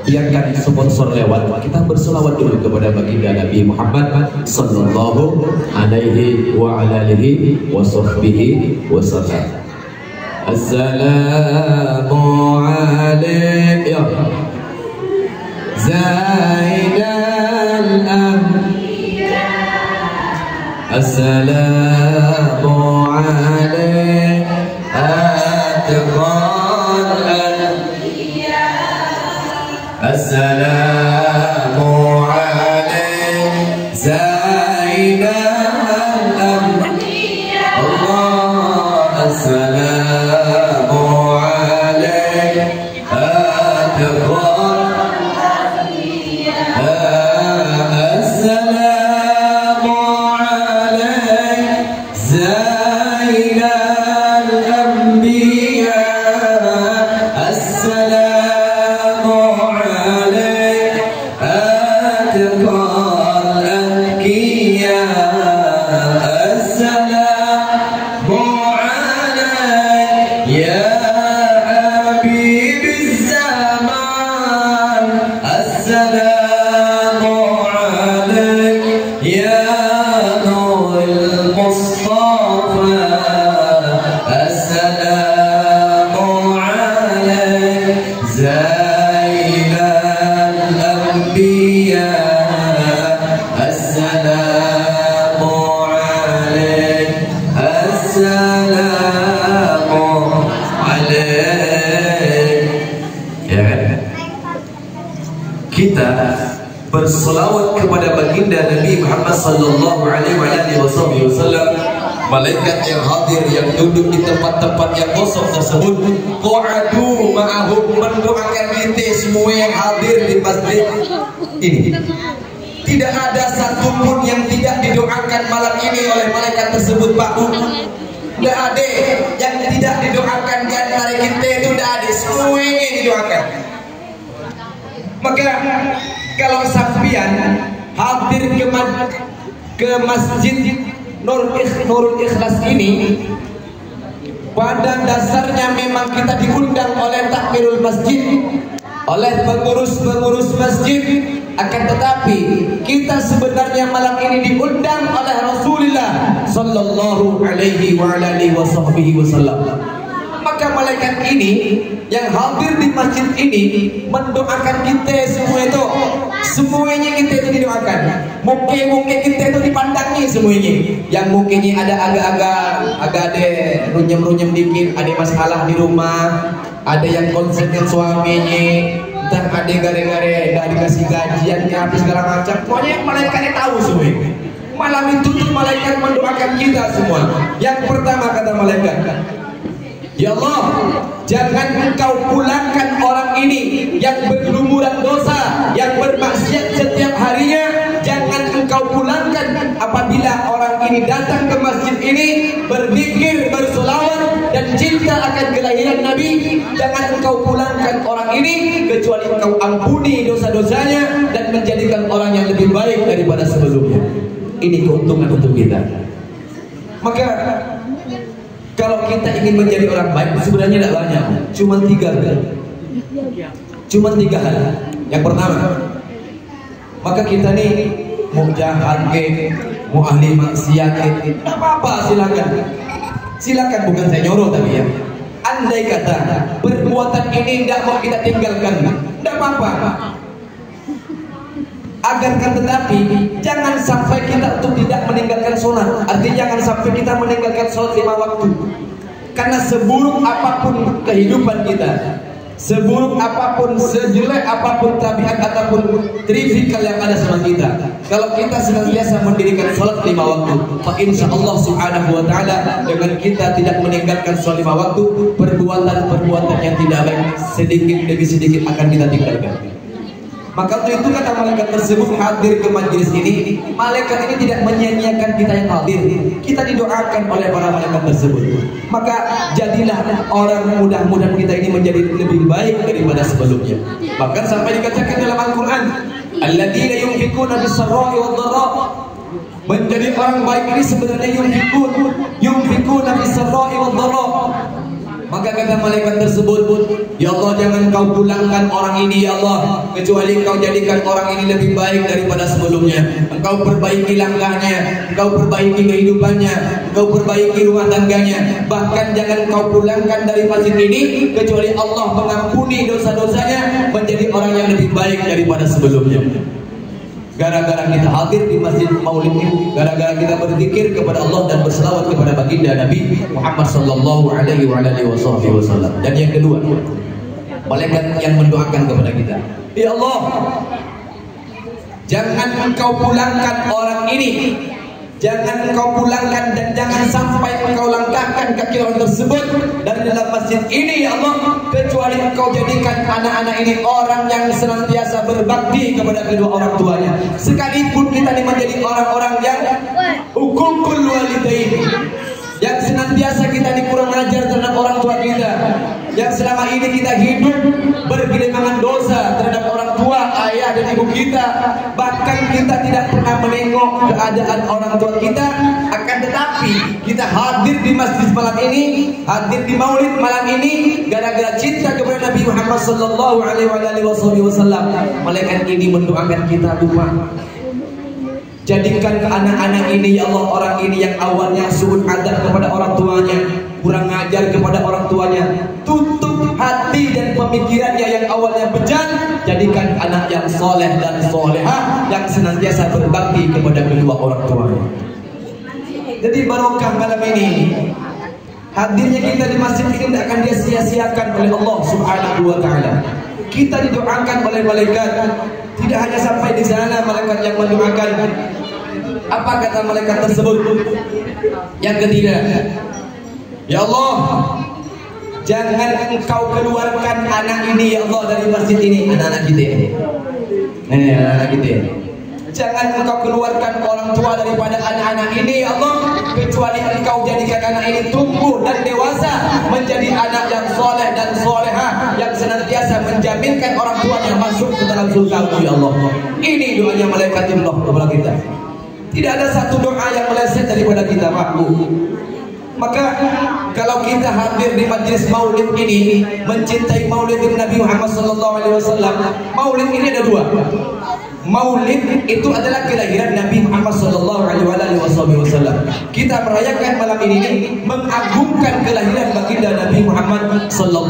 biarkan sponsor lewat, kita berselawat dulu kepada baginda Nabi Muhammad sallallahu alaihi wa alihi wa sahbihi wasallam. Assalamu alaikum Zainal Anbiya. Assalamu alaikum Assalamu alaikum Assalamu alaikum ya Nurul Mustafa. Assalamu alaikum Zainal Anbiya. Assalamu alaikum. Assalamu alaikum. Ya kan? Kita berselawat kepada baginda Nabi Muhammad sallallahu alaihi wasallam. Malaikat yang hadir, yang duduk di tempat-tempat yang kosong tersebut, qa'adu ma'ahum, mendoakan kita semua yang hadir di masjid ini. Tidak ada satupun yang tidak didoakan malam ini oleh malaikat tersebut, Pak Bu. Tidak ada yang tidak didoakan di antara kita itu, tidak ada, semuanya didoakan. Maka kalau sampean hadir ke masjid Nurul Ikhlas ini, pada dasarnya memang kita diundang oleh takmirul masjid, oleh pengurus-pengurus masjid. Akan tetapi kita sebenarnya malam ini diundang oleh Rasulullah sallallahu alaihi wasallam. Maka malaikat ini yang hadir di masjid ini mendoakan kita semua itu. Semuanya kita itu didoakan. Mungkin kita itu dipandangi semuanya. Yang mungkinnya ada agak ada runyam dikit, ada masalah di rumah, ada yang konsen dengan suaminya, entah ada gare-gare nggak dikasih gajian apa segala macam. Pokoknya malaikatnya tahu semua. Malam itu tuh malaikat mendoakan kita semua. Yang pertama kata malaikat, ya Allah, jangan engkau pulangkan orang ini yang berlumuran dosa, yang bermaksiat setiap harinya. Jangan engkau pulangkan apabila orang ini datang ke masjid ini berzikir, bersolawat dan cinta akan kelahiran Nabi. Jangan engkau pulangkan orang ini kecuali engkau ampuni dosa-dosanya dan menjadikan orang yang lebih baik daripada sebelumnya. Ini keuntungan untuk kita. Maka kalau kita ingin menjadi orang baik sebenarnya tidak banyak, cuma 3 hal. Cuma 3 hal. Yang pertama, maka kita nih mau jahat ke, mau ahli maksiat ke, tidak apa-apa, silakan, bukan saya nyuruh tapi ya. Andai kata perbuatan ini tidak mau kita tinggalkan, tidak apa-apa. Agarkan tetapi jangan sampai kita untuk tidak meninggalkan sholat. Artinya jangan sampai kita meninggalkan sholat 5 waktu. Karena seburuk apapun kehidupan kita, seburuk apapun, sejelek apapun tabiat ataupun trivial yang ada sama kita, kalau kita senantiasa mendirikan sholat 5 waktu, maka insya Allah subhanahu wa ta'ala dengan kita tidak meninggalkan sholat 5 waktu, perbuatan-perbuatan yang tidak baik sedikit demi sedikit akan kita tinggalkan. Maka untuk itu kata malaikat tersebut hadir ke majelis ini. Malaikat ini tidak menyia-nyiakan kita yang hadir. Kita didoakan oleh para malaikat tersebut. Maka jadilah orang, mudah-mudahan kita ini menjadi lebih baik daripada sebelumnya. Bahkan sampai dikatakan dalam Al-Quran, alladzina yunfikuna bis-sarra'i wad-dharra. Menjadi orang baik ini sebenarnya yunfikuna bis-sarra'i wad-dharra. Maka kata malaikat tersebut, ya Allah, jangan kau pulangkan orang ini ya Allah, kecuali kau jadikan orang ini lebih baik daripada sebelumnya. Engkau perbaiki langkahnya, engkau perbaiki kehidupannya, engkau perbaiki rumah tangganya. Bahkan jangan kau pulangkan dari masjid ini kecuali Allah mengampuni dosa-dosanya, menjadi orang yang lebih baik daripada sebelumnya. Gara-gara kita hadir di masjid Maulid ini, gara-gara kita berzikir kepada Allah dan berselawat kepada baginda Nabi Muhammad sallallahu alaihi wasallam. Dan yang kedua, malaikat yang mendoakan kepada kita, ya Allah, jangan engkau pulangkan orang ini, jangan engkau pulangkan dan jangan sampai engkau langkahkan kaki orang tersebut dari dalam masjid ini ya Allah, kecuali engkau jadikan anak-anak ini orang yang senantiasa berbakti kepada kedua orang tuanya. Sekalipun kita ini menjadi orang-orang yang uququl walidain, yang senantiasa kita ini kurang ajar terhadap orang tua kita, yang selama ini kita hidup bergelimangan dosa terhadap orang tua, ayah dan ibu kita, bahkan kita tidak pernah menengok keadaan orang tua kita. Akan tetapi Tapi kita hadir di masjid malam ini, hadir di maulid malam ini gara-gara cinta kepada Nabi Muhammad sallallahu alaihi wasallam. Malaikat ini mendoakan kita, Umat. Jadikan ke anak-anak ini ya Allah, orang ini yang awalnya su'ud adab kepada orang tuanya, kurang ajar kepada orang tuanya, tutup hati dan pemikirannya yang awalnya bejat, jadikan anak yang soleh dan solehah yang senantiasa berbakti kepada kedua orang tuanya. Jadi barokah malam ini, hadirnya kita di masjid ini tidak akan dia sia-siakan oleh Allah Subhanahu wa Ta'ala. Kita didoakan oleh malaikat. Tidak hanya sampai di sana malaikat yang mendoakan. Apa kata malaikat tersebut? Yang ketiga, ya Allah, jangan engkau keluarkan anak ini ya Allah dari masjid ini. Anak-anak kita ini, anak-anak kita ini. Jangan engkau keluarkan orang tua daripada anak-anak ini ya Allah, kecuali engkau jadikan anak ini tumbuh dan dewasa menjadi anak yang soleh dan solehah, yang senantiasa menjaminkan orang tuanya masuk ke dalam surga ya Allah. Ini doanya malaikat Allah kepada kita. Tidak ada satu doa yang meleset daripada kita, Pak Bu. Maka kalau kita hadir di majlis maulid ini, mencintai maulid Nabi Muhammad SAW, maulid ini ada dua. Maulid itu adalah kelahiran Nabi Muhammad SAW. Kita merayakan malam ini mengagungkan kelahiran baginda Nabi Muhammad SAW.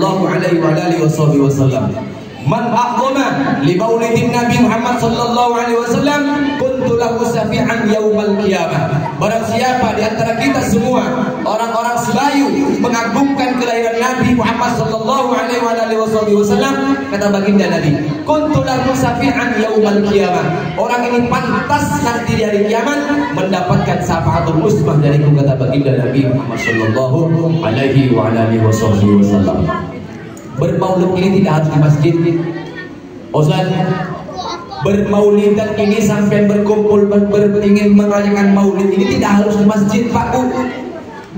Man a'zama li maulidin Nabi Muhammad sallallahu alaihi wasallam kuntu lahu syafi'an yaumal qiyamah. Barang siapa di antara kita semua orang-orang sebayu mengagungkan kelahiran Nabi Muhammad sallallahu alaihi wasallam, kata baginda Nabi, kuntu lahu syafi'an yaumal qiyamah. Orang ini pantas nanti di hari kiamat mendapatkan syafaatul usmah dariku, kata baginda Nabi Muhammad sallallahu alaihi wasallam. Bermaulid ini tidak harus di masjid. Ustaz, bermaulidan ini sampai berkumpul ingin merayakan maulid ini tidak harus di masjid, Pak Bu.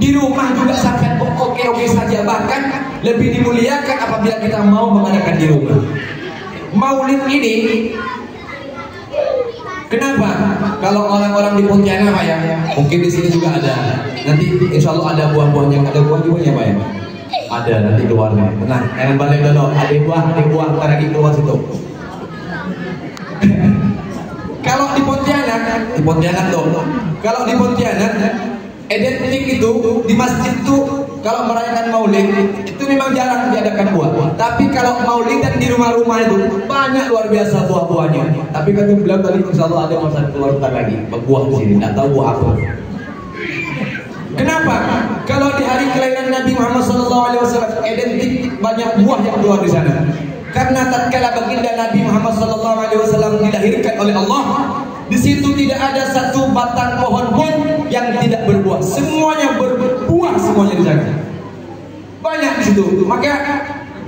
Di rumah juga sampai oke-oke saja, bahkan lebih dimuliakan apabila kita mau mengadakan di rumah. Maulid ini kenapa? Kalau orang-orang di Pontianak Pak ya, mungkin di sini juga ada. Nanti insya Allah ada buah-buahnya, ada buah-buahnya Pak ya. Ada nanti keluarnya. Tenang, jangan balik dulu. Ada buah, ntar lagi keluar situ. Kalau di Pontianak tuh. Kalau di Pontianak, identik itu di masjid tuh kalau merayakan maulid itu memang jarang diadakan buah. Tapi kalau maulid dan di rumah-rumah itu banyak luar biasa buah-buahnya. Tapi kata bilang tadi insya Allah ada masa keluar ntar lagi buah di sini. Nggak tahu buah apa. Kenapa? Kalau di hari kelahiran Nabi Muhammad SAW identik banyak buah yang keluar di sana. Karena tatkala baginda Nabi Muhammad SAW dilahirkan oleh Allah, di situ tidak ada satu batang pohon pun yang tidak berbuah. Semuanya berbuah, semuanya di sana. Banyak di situ. Maka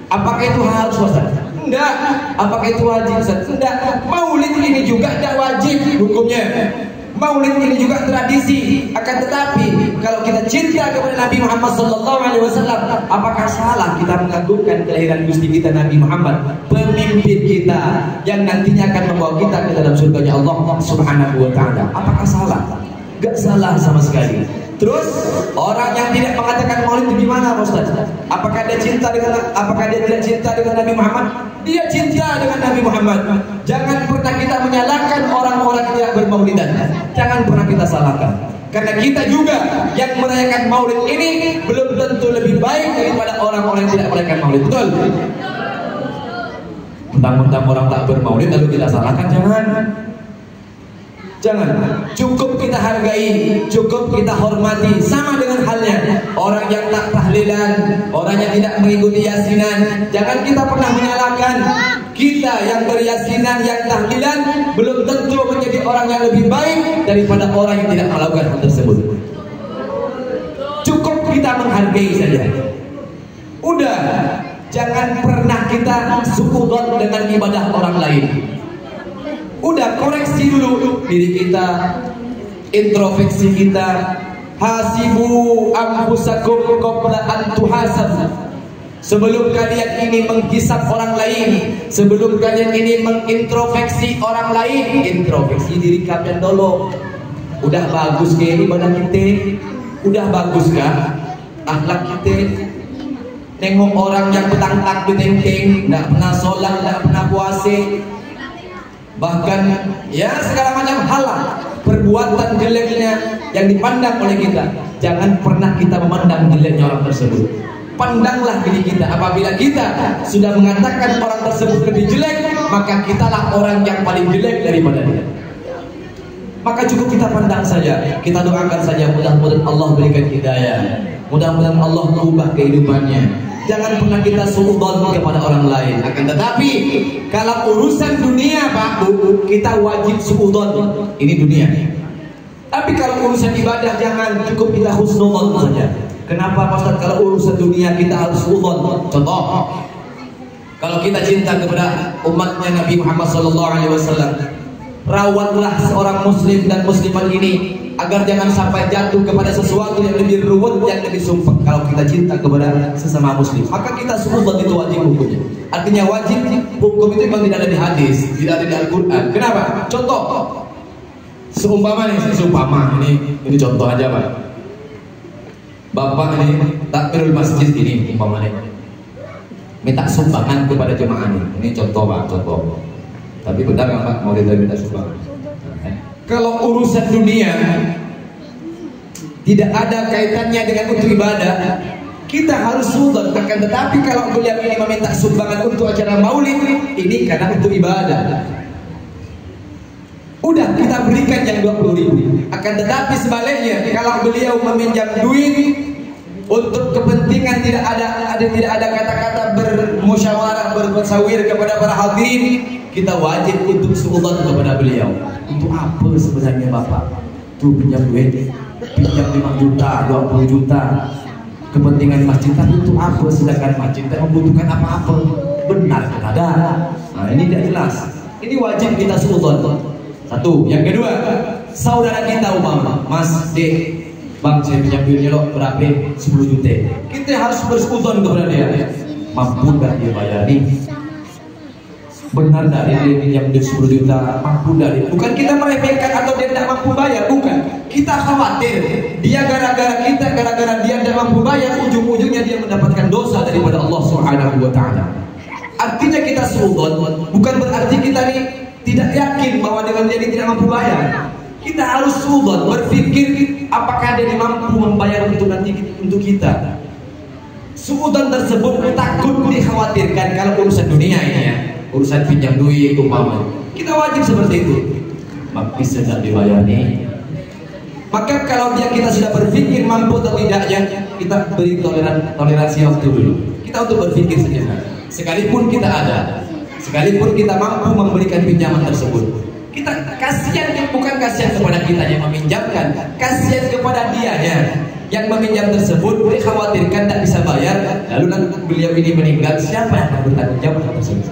apakah itu harus Ustaz? Enggak. Apakah itu wajib Ustaz? Enggak. Maulid ini juga tidak wajib hukumnya. Maulid ini juga tradisi. Akan tetapi kalau kita cinta kepada Nabi Muhammad SAW, apakah salah kita mengagungkan kelahiran Gusti kita Nabi Muhammad, pemimpin kita yang nantinya akan membawa kita ke dalam surganya Allah Subhanahu wa Ta'ala? Apakah salah? Gak salah sama sekali. Terus orang yang tidak mengatakan maulid itu gimana Ustaz? Apakah dia tidak cinta dengan Nabi Muhammad? Dia cinta dengan Nabi Muhammad. Jangan pernah kita menyalahkan orang-orang yang bermaulidan. Jangan pernah kita salahkan. Karena kita juga yang merayakan maulid ini belum tentu lebih baik daripada orang-orang yang tidak merayakan maulid. Betul? Mentang-mentang orang tak bermaulid lalu kita salahkan, jangan. Jangan, cukup kita hargai, cukup kita hormati. Sama dengan halnya orang yang tak tahlilan, orang yang tidak mengikuti yasinan. Jangan kita pernah menyalahkan. Kita yang beryasinan, yang tahlilan belum tentu menjadi orang yang lebih baik daripada orang yang tidak melakukan hal tersebut. Cukup kita menghargai saja. Udah, jangan pernah kita suudzon dengan ibadah orang lain. Udah, koreksi dulu diri kita, introspeksi kita. Hasibu anfusakum qabla an tuhasab. Sebelum kalian ini menghisap orang lain, sebelum kalian ini mengintrospeksi orang lain, introspeksi diri kalian dulu. Udah bagus ke ibadah kita, Udah baguskah akhlak kita? Nengok orang yang petang-tak beteng-teng, tidak pernah sholat, tidak pernah puasa, bahkan ya segala macam hal perbuatan jeleknya yang dipandang oleh kita. Jangan pernah kita memandang jeleknya orang tersebut. Pandanglah diri kita. Apabila kita sudah mengatakan orang tersebut lebih jelek, maka kitalah orang yang paling jelek daripada dia. Maka cukup kita pandang saja, kita doakan saja, mudah-mudahan Allah berikan hidayah, mudah-mudahan Allah mengubah kehidupannya. Jangan pernah kita suudzon kepada orang lain. Akan tetapi kalau urusan dunia Pak Bu, kita wajib suudzon. Ini dunia. Tapi kalau urusan ibadah jangan, cukup kita husnudzon saja. Kenapa Pak Ustaz? Kalau urusan dunia kita harus suudzon. Contoh, kalau kita cinta kepada umatnya Nabi Muhammad SAW, rawatlah seorang muslim dan muslimat ini agar jangan sampai jatuh kepada sesuatu yang lebih ruwet, yang lebih sumpah. Kalau kita cinta kepada sesama muslim, maka kita suudzon, itu wajib hukumnya. Artinya wajib hukum itu memang tidak ada di hadis, tidak ada di Al-Quran. Kenapa? Contoh, seumpama ini contoh aja Pak. Bapak ini takbirul masjid ini umpamanya minta sumbangan kepada jemaah ini contoh Pak, contoh. Tapi benar nggak Pak mau minta sumbangan? Kalau urusan dunia tidak ada kaitannya dengan untuk ibadah, kita harus suudzon. Akan tetapi kalau beliau ini meminta sumbangan untuk acara maulid, ini karena untuk ibadah, udah kita berikan yang 20.000. Akan tetapi sebaliknya, kalau beliau meminjam duit untuk kepentingan tidak ada kata-kata bermusyawarah, bermusawir kepada para hadirin, kita wajib untuk suudzon kepada beliau. Untuk apa sebenarnya Bapak tuh pinjam duit, pinjam 5 juta, 20 juta kepentingan masjid, tapi untuk apa? Sedangkan masjid tidak membutuhkan apa-apa. Benar kan ada? Nah ini tidak jelas. Ini wajib kita suudzon. Satu. Yang kedua, saudara kita umpama Mas D, Bang saya pinjam duitnya lo berapa? 10 juta. Kita harus bersuudzon kepada dia. Mampu nggak dia bayar nih? Benar dari dia pinjam 10 juta, mampu dari? Bukan kita meremehkan atau dia tidak mampu bayar, bukan. Kita khawatir dia gara-gara dia tidak mampu bayar, ujung-ujungnya dia mendapatkan dosa daripada Allah Subhanahu wa taala. Artinya kita suudzon bukan berarti kita nih tidak yakin bahwa dengan dia tidak mampu bayar. Kita harus suudzon, berpikir apakah dia mampu membayar untuk kita. Suudzon tersebut takut dikhawatirkan kalau urusan dunia ini ya, urusan pinjam duit umpama, kita wajib seperti itu. Bisa tidak dibayar nih? Maka kalau kita sudah berpikir mampu atau tidaknya, kita beri toleransi waktu dulu. Kita untuk berpikir sejenak. Sekalipun kita ada, sekalipun kita mampu memberikan pinjaman tersebut, kita kasihan, bukan kasihan kepada kita yang meminjamkan, kasihan kepada dianya yang meminjam tersebut. Dikhawatirkan tidak bisa bayar, lalu nanti beliau ini meninggal, siapa yang akan bertanggung jawab tersebut?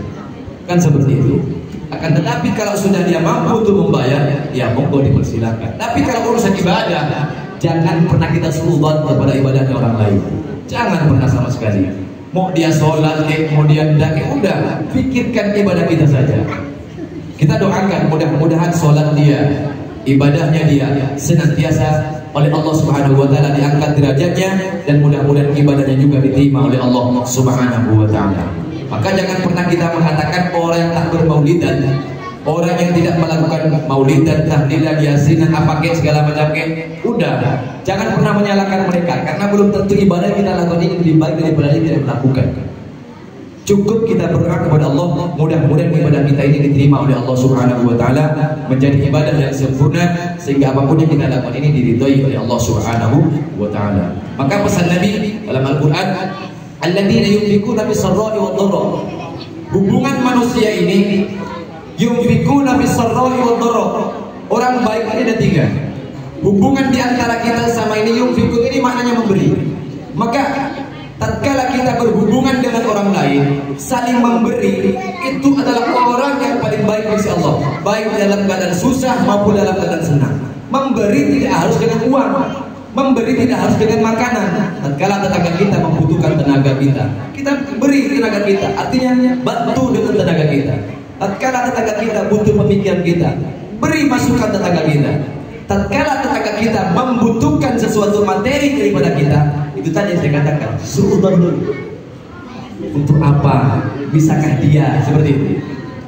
Kan seperti itu. Akan tetapi kalau sudah dia mampu untuk membayar, ya monggo dipersilakan. Tapi kalau urusan ibadah, jangan pernah kita suudzon kepada ibadahnya orang lain. Jangan pernah sama sekali. Mau dia sholat, mau dia tidak, udah pikirkan ibadah kita saja. Kita doakan mudah-mudahan sholat dia, ibadahnya dia senantiasa oleh Allah Subhanahu wa taala diangkat derajatnya, dan mudah-mudahan ibadahnya juga diterima oleh Allah Subhanahu wa taala. Maka jangan pernah kita mengatakan orang yang tak bermaulidan, orang yang tidak melakukan maulidan, tahlilan, yasinan, apa kek segala macam kek, udah jangan pernah menyalahkan mereka, karena belum tentu ibadah yang kita lakukan ini lebih baik daripada yang tidak melakukan. Cukup kita berdoa kepada Allah, mudah-mudahan ibadah kita ini diterima oleh Allah Subhanahu wa taala, menjadi ibadah yang sempurna, sehingga apapun yang kita lakukan ini diridhai oleh Allah Subhanahu wa taala. Maka pesan Nabi dalam Al-Qur'an, alladzina yunfikuna bis-sarra'i wad-dharra. Hubungan manusia ini yunfikuna bis-sarra'i wad-dharra. Orang baik ini ada 3. Hubungan di antara kita sama ini, yunfikun ini maknanya memberi. Maka tatkala kita berhubungan dengan orang lain, saling memberi, itu adalah orang yang paling baik di sisi Allah, baik dalam keadaan susah maupun dalam keadaan senang. Memberi tidak harus dengan uang, memberi tidak harus dengan makanan. Tatkala tetangga kita membutuhkan tenaga kita, kita beri tenaga kita, artinya bantu dengan tenaga kita. Tatkala tetangga kita butuh pemikiran kita, beri masukan tenaga kita. Tatkala tetangga masyarakat kita membutuhkan sesuatu materi daripada kita, itu tadi yang saya katakan, suudzon dulu. Untuk apa? Bisakah dia seperti itu?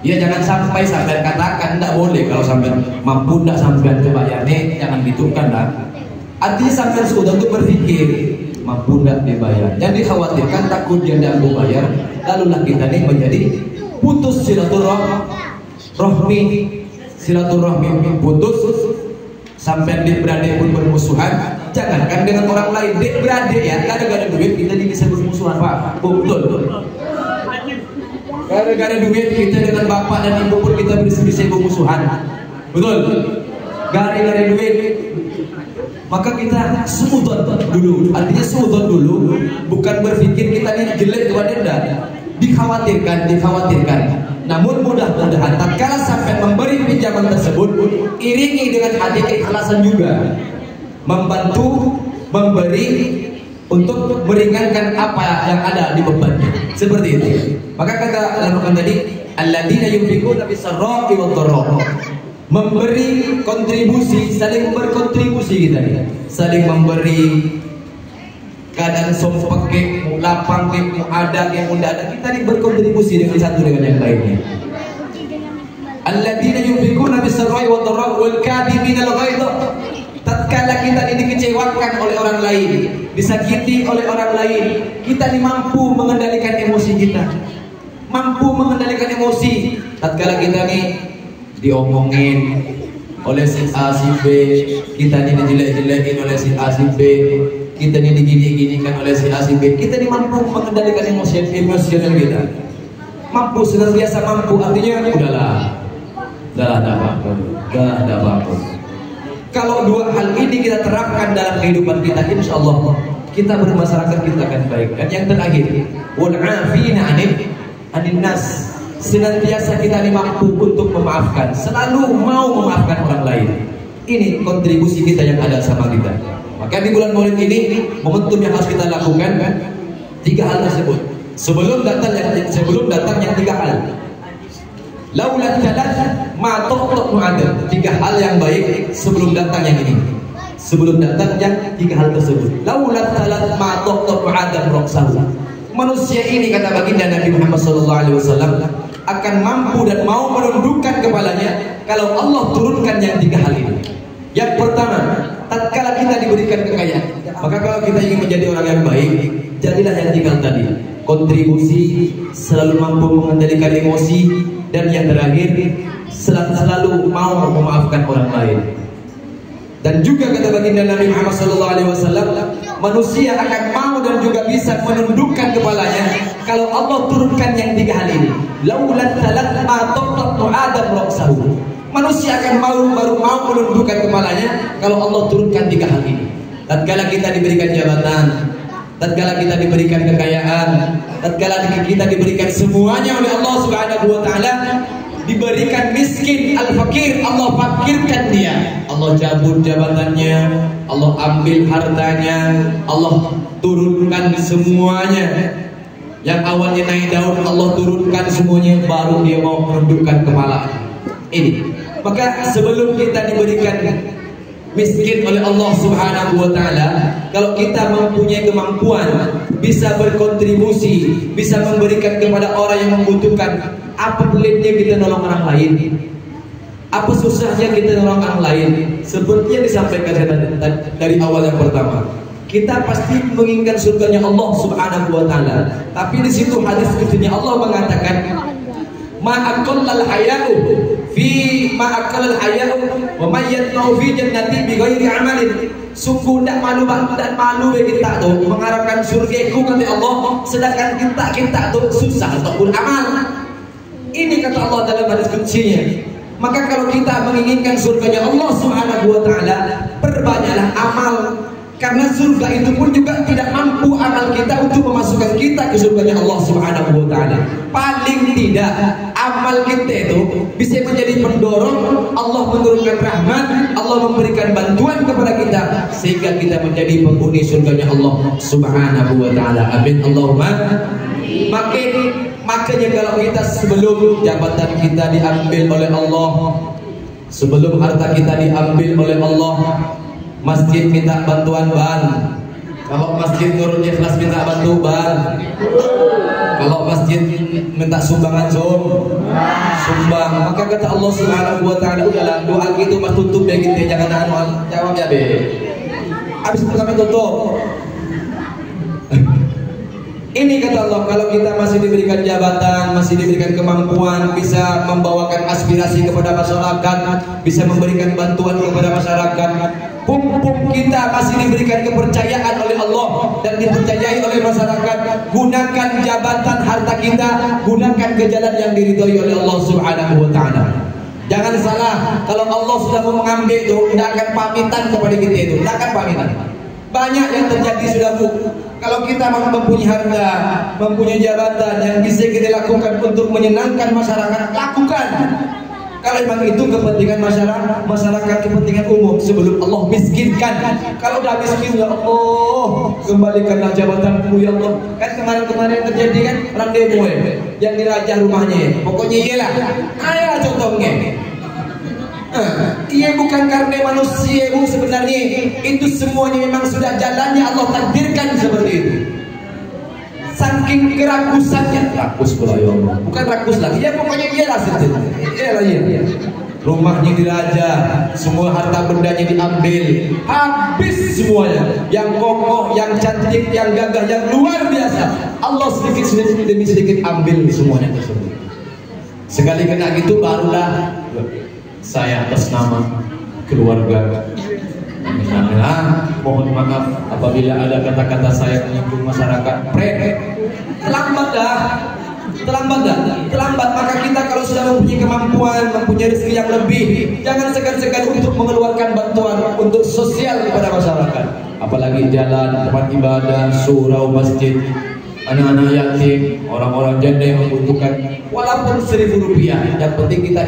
Ya jangan sampai katakan tidak boleh kalau sampai mampu tidak sampai bayarnya, jangan ditungkan lah. Artinya sampai sudah untuk berpikir mampu tidak dibayar. Jangan dikhawatirkan takut dia tidak mau bayar, lalulah kita ini menjadi putus silaturahmi putus sampai adik beradik pun bermusuhan. Jangankan dengan orang lain, adik beradik ya, gara-gara duit kita bisa bermusuhan Pak. Betul. Gara-gara duit kita dengan bapak dan ibu pun kita bisa bermusuhan. Betul. Gara-gara duit. Maka kita suudzon dulu. Artinya suudzon dulu bukan berpikir kita ini jelek kepada dia. Dikhawatirkan. Namun mudah-mudahan tatkala sampai memberi pinjaman tersebut, iringi dengan hati keikhlasan juga, membantu memberi untuk meringankan apa yang ada di bebannya. Seperti itu. Maka kata Al-Quran tadi, alladzina yunfiquna bis-sarra'i wad-dharra. Memberi kontribusi, saling berkontribusi kita nih. Saling memberi. Keadaan sompek ke, lapang ke, ada yang muda ada, kita ini berkontribusi dengan satu dengan yang lainnya. Alladzina yunfiquna bis-sarra'i wad-dharra wal kadhiminal ghaidha. Tatkala kita ini dikecewakan oleh orang lain, disakiti oleh orang lain, kita ini mampu mengendalikan emosi kita. Mampu mengendalikan emosi. Tatkala kita ini diomongin oleh si A si B, kita ini dijelek-jelekin oleh si A si B, kita ini digini-ginikan oleh si A si B, kita ini mampu mengendalikan emosional kita. Mampu, senantiasa mampu, artinya udahlah, ada apa-apa. Kalau dua hal ini kita terapkan dalam kehidupan kita, insya Allah kita bermasyarakat kita akan baik. Dan yang terakhir, wal afina 'anil nas. Senantiasa kita ini mampu untuk memaafkan, selalu mau memaafkan orang lain. Ini kontribusi kita yang ada sama kita. Maka di bulan Maulid ini momentum yang harus kita lakukan tiga hal tersebut. Sebelum datang yang tiga hal. Laula thalath ma tuqtu mu'adab. Tiga hal yang baik sebelum datang yang ini. Sebelum datang yang tiga hal tersebut. Laula thalath ma tuqtu mu'adab raqsahu. Manusia ini kata baginda Nabi Muhammad SAW akan mampu dan mau menundukkan kepalanya kalau Allah turunkan yang tiga hal ini. Yang pertama, tatkala kita diberikan kekayaan, maka kalau kita ingin menjadi orang yang baik, jadilah yang tiga tadi. Kontribusi, selalu mampu mengendalikan emosi, dan yang terakhir, selalu mau memaafkan orang lain. Dan juga kata baginda Nabi Muhammad SAW, manusia akan mau dan juga bisa menundukkan kepalanya kalau Allah turunkan yang tiga hal ini. Laulat thalath ma tuqtu adam raqsahu. Manusia akan baru mau menundukkan kepalanya kalau Allah turunkan tiga hal ini. Tatkala kita diberikan jabatan, tatkala kita diberikan kekayaan, tatkala kita diberikan semuanya oleh Allah Subhanahu wa taala, diberikan miskin al-fakir, Allah fakirkan dia. Allah cabut jabatannya, Allah ambil hartanya, Allah turunkan semuanya. Yang awalnya naik daun, Allah turunkan semuanya, baru dia mau menundukkan kepala. Ini. Maka sebelum kita diberikan miskin oleh Allah Subhanahu wa taala, kalau kita mempunyai kemampuan bisa berkontribusi, bisa memberikan kepada orang yang membutuhkan, apa pelitnya kita nolong orang lain, apa susahnya kita nolong orang lain. Seperti yang disampaikan dari awal yang pertama, kita pasti menginginkan surganya Allah Subhanahu wa taala. Tapi di situ hadis kudunya Allah mengatakan, ma'aqallal haya'u fi ma'aqallal haya'u wa may yatma'u fi jannati bi ghairi amalin. Sungguh tidak malu dan malu bagi kita tuh mengharapkan surga ku kata Allah, sedangkan kita tuh susah ataupun amal. Ini kata Allah dalam hadis kutsinya. Maka kalau kita menginginkan surganya Allah Subhanahu wa taala, perbanyaklah amal. Karena surga itu pun juga tidak mampu amal kita untuk memasukkan kita ke surganya Allah Subhanahu wa taala. Paling tidak amal kita itu bisa menjadi pendorong Allah menurunkan rahmat, Allah memberikan bantuan kepada kita sehingga kita menjadi penghuni surganya Allah Subhanahu wa taala. Amin Allahumma. Makanya kalau kita sebelum jabatan kita diambil oleh Allah, sebelum harta kita diambil oleh Allah, Masjid minta bantuan ban. Kalau masjid Nurul Ikhlas minta bantu ban. Kalau masjid minta sumbangan sumbang. Maka kata Allah Subhanahu wa taala, udahlah doa gitu mas tutup ya gitu, jangan jawab ya be. Habis itu kami tutup. Ini kata Allah, kalau kita masih diberikan jabatan, masih diberikan kemampuan, bisa membawakan aspirasi kepada masyarakat, bisa memberikan bantuan kepada masyarakat, pupuk kita masih diberikan kepercayaan oleh Allah dan dipercayai oleh masyarakat, gunakan jabatan harta kita, gunakan ke jalan yang diridhoi oleh Allah Subhanahu wa taala. Jangan salah, kalau Allah sudah mau mengambil itu, tidak akan pamitan kepada kita itu, tidak akan pamitan. Banyak yang terjadi sudah Bu. Kalau kita mempunyai harta, mempunyai jabatan yang bisa kita lakukan untuk menyenangkan masyarakat, lakukan. Kalau memang itu kepentingan masyarakat, kepentingan umum, sebelum Allah miskinkan. Kalau udah miskin, ya Allah, kembalikanlah jabatanku ya Allah. Kan kemarin-kemarin terjadi kan orang demo yang dirajah rumahnya. Pokoknya iyalah. Ayo contohnya. Ia bukan karena manusia Bu, sebenarnya itu semuanya memang sudah jalannya Allah takdirkan seperti itu. Saking kerakusannya, rakus pula ya Allah. Bukan rakus lagi, ya pokoknya iyalah seperti iya. Rumahnya dirajah, semua harta bendanya diambil, habis semuanya. Yang kokoh, yang cantik, yang gagah, yang luar biasa, Allah sedikit demi sedikit ambil semuanya tersebut. Sekali kena gitu barulah saya atas nama keluarga mohon maaf apabila ada kata-kata saya menyinggung masyarakat. Terlambat. Maka kita kalau sudah mempunyai kemampuan, mempunyai rezeki yang lebih, jangan segan-segan untuk mengeluarkan bantuan untuk sosial kepada masyarakat. Apalagi jalan, tempat ibadah, surau, masjid, anak-anak yatim, orang-orang janda yang membutuhkan, walaupun Rp1.000, yang penting kita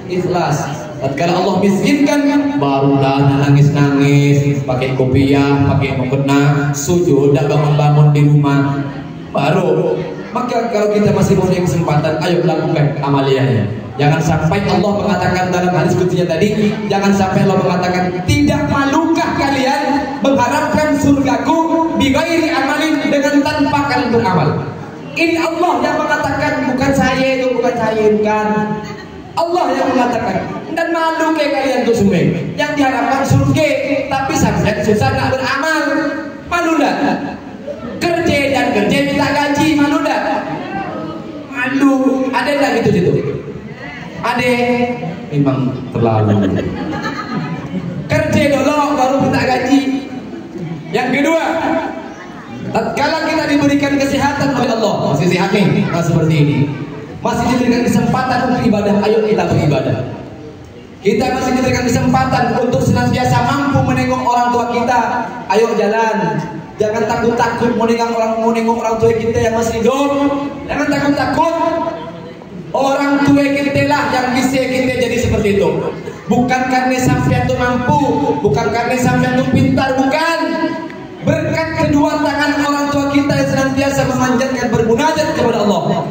ikhlas. Tatkala Allah miskinkan, barulah nangis-nangis, pakai kopiah, pakai mukena, sujud, dan bangun-bangun di rumah, baru. Maka kalau kita masih punya kesempatan, ayo lakukan amaliyahnya. Jangan sampai Allah mengatakan dalam hadis kutsinya tadi, jangan sampai Allah mengatakan, tidak malukah kalian mengharapkan surgaku bighairi amalin, dengan tanpa kalian beramal. Ini Allah yang mengatakan, bukan saya itu, bukan. Allah yang mengatakan. Dan malu kayak kalian tuh semua yang diharapkan surga, tapi sampai susah nak beramal. Malu dah. Kerja minta gaji, malu dah. Malu. Ada tak gitu situ? Ada. Memang terlalu. Kerja dulu baru minta gaji. Yang kedua, tatkala kita diberikan kesehatan oleh Allah, masih sehat nih, seperti ini, masih diberikan kesempatan untuk ibadah, ayo kita beribadah. Kita masih diberikan kesempatan untuk senantiasa mampu menengok orang tua kita, ayo jalan. Jangan takut-takut menengok orang tua kita yang masih hidup. Jangan takut-takut. Orang tua kita lah yang bisa kita jadi seperti itu. Bukan karena sampai itu mampu, bukan karena sampai itu pintar, bukan. Berkat kedua tangan orang tua kita yang senantiasa memanjatkan bermunajat kepada Allah.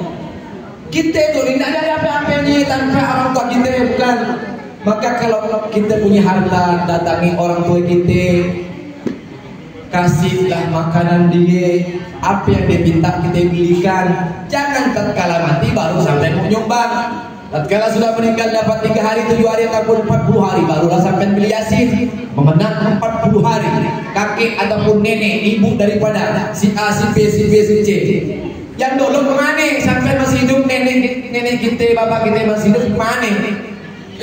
Kita itu tidak ada apa-apanya tanpa orang tua kita, bukan. Maka kalau kita punya harta, datangi orang tua kita, kasihlah makanan dia, apa yang dia minta kita belikan. Jangan tatkala mati baru sampai mau nyumbang. Tatkala sudah meninggal dapat 3 hari, 7 hari, ataupun 40 hari, barulah sampai beli yasin. Memenang 40 hari. Kakek ataupun nenek, ibu daripada si A, si B, si B, si C. Yang dulu kemana? Sampai masih hidup nenek kita, bapak kita masih hidup kemana?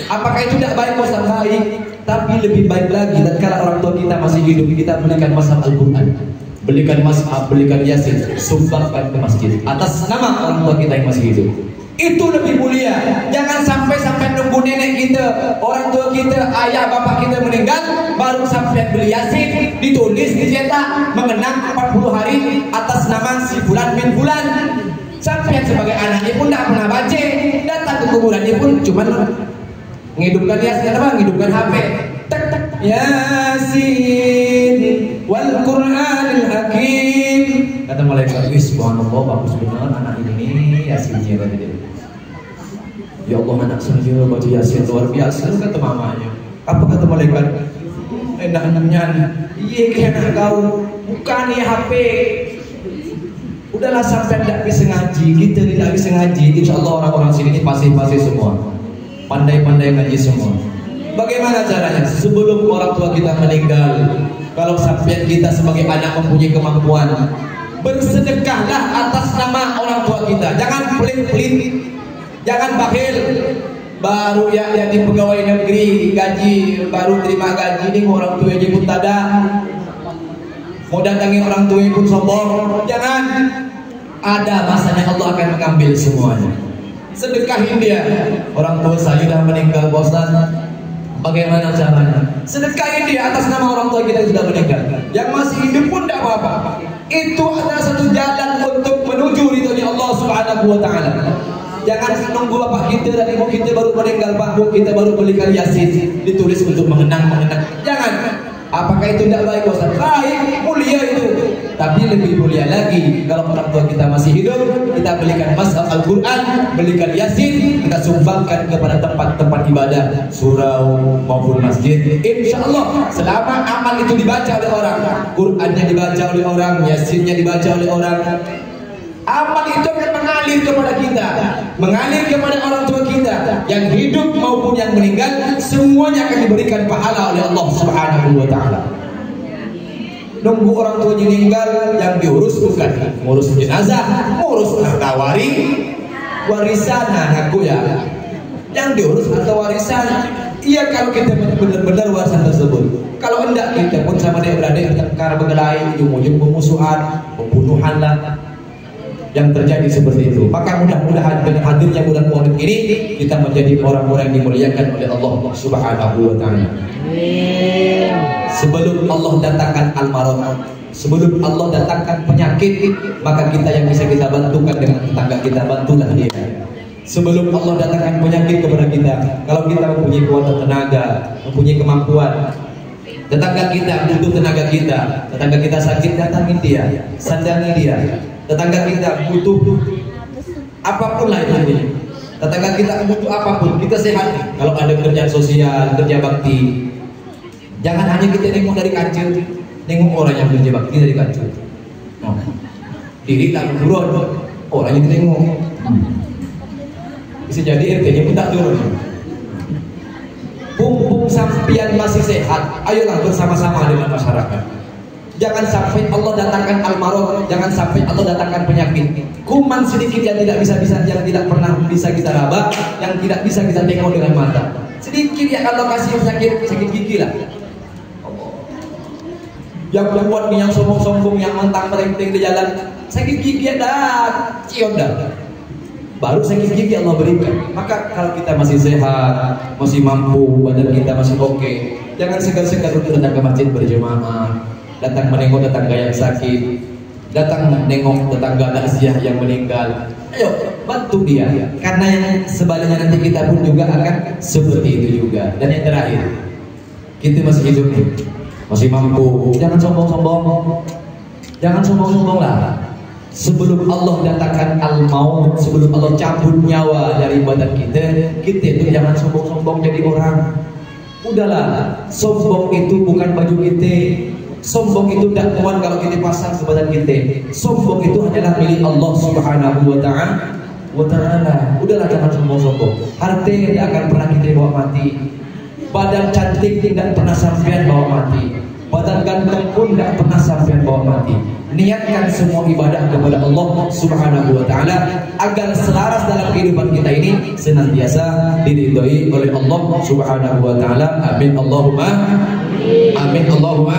Apakah itu tidak baik? Bukan baik, tapi lebih baik lagi tatkala orang tua kita masih hidup, kita belikan mashaf Al-Quran, belikan mashaf, belikan yasin, sumbangkan ke masjid atas nama orang tua kita yang masih hidup. Itu lebih mulia. Jangan sampai nunggu nenek kita, orang tua kita, ayah bapak kita meninggal baru sampai beli yasin, ditulis, dicetak, mengenang 40 hari atas nama si fulan bin fulan. Sampai sebagai anaknya pun tidak pernah baca, datang ke kuburannya pun cuma menghidupkan yasin, menghidupkan HP. Tak Yasin wal Qur'anil Hakim. Kata malaikat, subhanallah, bagus benar anak ini yasinnya, kata dia. Ya Allah, anak saya baca yasin luar biasa, kata mamanya. Apa kata malaikat? enaknya iya kena kau bukan ya HP. Udahlah sampai tidak bisa ngaji, kita tidak bisa ngaji. Insya Allah orang-orang sini pasti semua pandai-pandai ngaji semua. Bagaimana caranya? Sebelum orang tua kita meninggal, kalau sampai kita sebagai anak mempunyai kemampuan, bersedekahlah atas nama orang tua kita. Jangan pelit-pelit, jangan bakhil. Baru ya di pegawai negeri gaji, baru terima gaji ini orang tua pun tada, mau datangi orang tua pun sombong. Jangan, ada masanya Allah akan mengambil semuanya. Sedekahin dia. Orang tua saya sudah meninggal bosan, bagaimana caranya? Sedekahin dia atas nama orang tua kita yang sudah meninggal. Yang masih hidup pun tidak apa-apa. Itu adalah satu jalan untuk menuju ridhonya Allah Subhanahu wa taala. Jangan nunggu bapak kita dan ibu kita baru meninggal, Pak Bu kita baru belikan Yasin ditulis untuk mengenang. Jangan. Apakah itu tidak baik? Baik, mulia itu. Tapi lebih mulia lagi kalau orang tua kita masih hidup, kita belikan Mashaf Al-Quran, belikan Yasin, kita sumbangkan kepada tempat-tempat ibadah, surau maupun masjid. Insya Allah selama amal itu dibaca oleh orang, Qurannya dibaca oleh orang, Yasinnya dibaca oleh orang, amal itu akan mengalir kepada kita, mengalir kepada orang tua kita yang hidup maupun yang meninggal, semuanya akan diberikan pahala oleh Allah Subhanahu wa taala. Nunggu orang tua meninggal yang diurus bukan ngurus jenazah, ngurus harta warisan anakku ya. Yang diurus harta warisan. Iya kalau kita benar-benar warisan tersebut. Kalau enggak kita pun sama adik-beradik bertengkar berkelahi, ujung-ujung pemusuhan, pembunuhan lah yang terjadi seperti itu. Maka mudah-mudahan dengan hadirnya bulan Maulid ini kita menjadi orang-orang yang dimuliakan oleh Allah Subhanahu wa taala. Sebelum Allah datangkan al-marad, sebelum Allah datangkan penyakit, maka kita yang bisa kita bantukan dengan tetangga kita, bantulah dia. Sebelum Allah datangkan penyakit kepada kita, kalau kita mempunyai kuatan tenaga, mempunyai kemampuan, tetangga kita butuh tenaga kita, tetangga kita sakit, datangin dia, sandangi dia. Tetangga kita butuh apapun lah itu, tetangga kita butuh apapun, kita sehat. Kalau ada kerjaan sosial, kerja bakti, jangan hanya kita nengok dari kancil, nengok orang yang kerja bakti dari kancil. Diri tak turun, orang yang nengok. Bisa jadi RT-nya pun tak turun. Mumpung sampian masih sehat, ayolah bersama-sama dengan masyarakat. Jangan sampai Allah datangkan al-marad, jangan sampai Allah datangkan penyakit. Kuman sedikit yang tidak bisa yang tidak pernah bisa kita raba, yang tidak bisa kita tengok dengan mata. Sedikit yang Allah kasih sakit gigi lah. Yang buat yang sombong-sombong, yang mentang merenteng di jalan, sakit gigi dah, cium dah. Baru sakit gigi Allah berikan. Maka kalau kita masih sehat, masih mampu, badan kita masih oke, jangan segan-segan untuk datang ke masjid berjemaah. Datang menengok tetangga yang sakit, datang menengok tetangga lansia yang meninggal. Ayo bantu dia, karena yang sebaliknya nanti kita pun juga akan seperti itu juga. Dan yang terakhir, kita masih hidup nih, masih mampu, jangan sombong-sombong, jangan sombong-sombong lah. Sebelum Allah datangkan al-maut, sebelum Allah cabut nyawa dari badan kita itu jangan sombong-sombong jadi orang. Udahlah, sombong itu bukan baju kita. Sombong itu tidak muat kalau kita pasang ke badan kita. Sombong itu hanyalah milik Allah Subhanahu wa taala. Udahlah jangan sombong-sombong. Harta tidak akan pernah kita bawa mati. Badan cantik tidak pernah sampean bawa mati. Badan ganteng pun tidak pernah sampean bawa mati. Niatkan semua ibadah kepada Allah Subhanahu wa taala agar selaras dalam kehidupan kita ini senantiasa diridhoi oleh Allah Subhanahu wa taala. Amin Allahumma amin Allahumma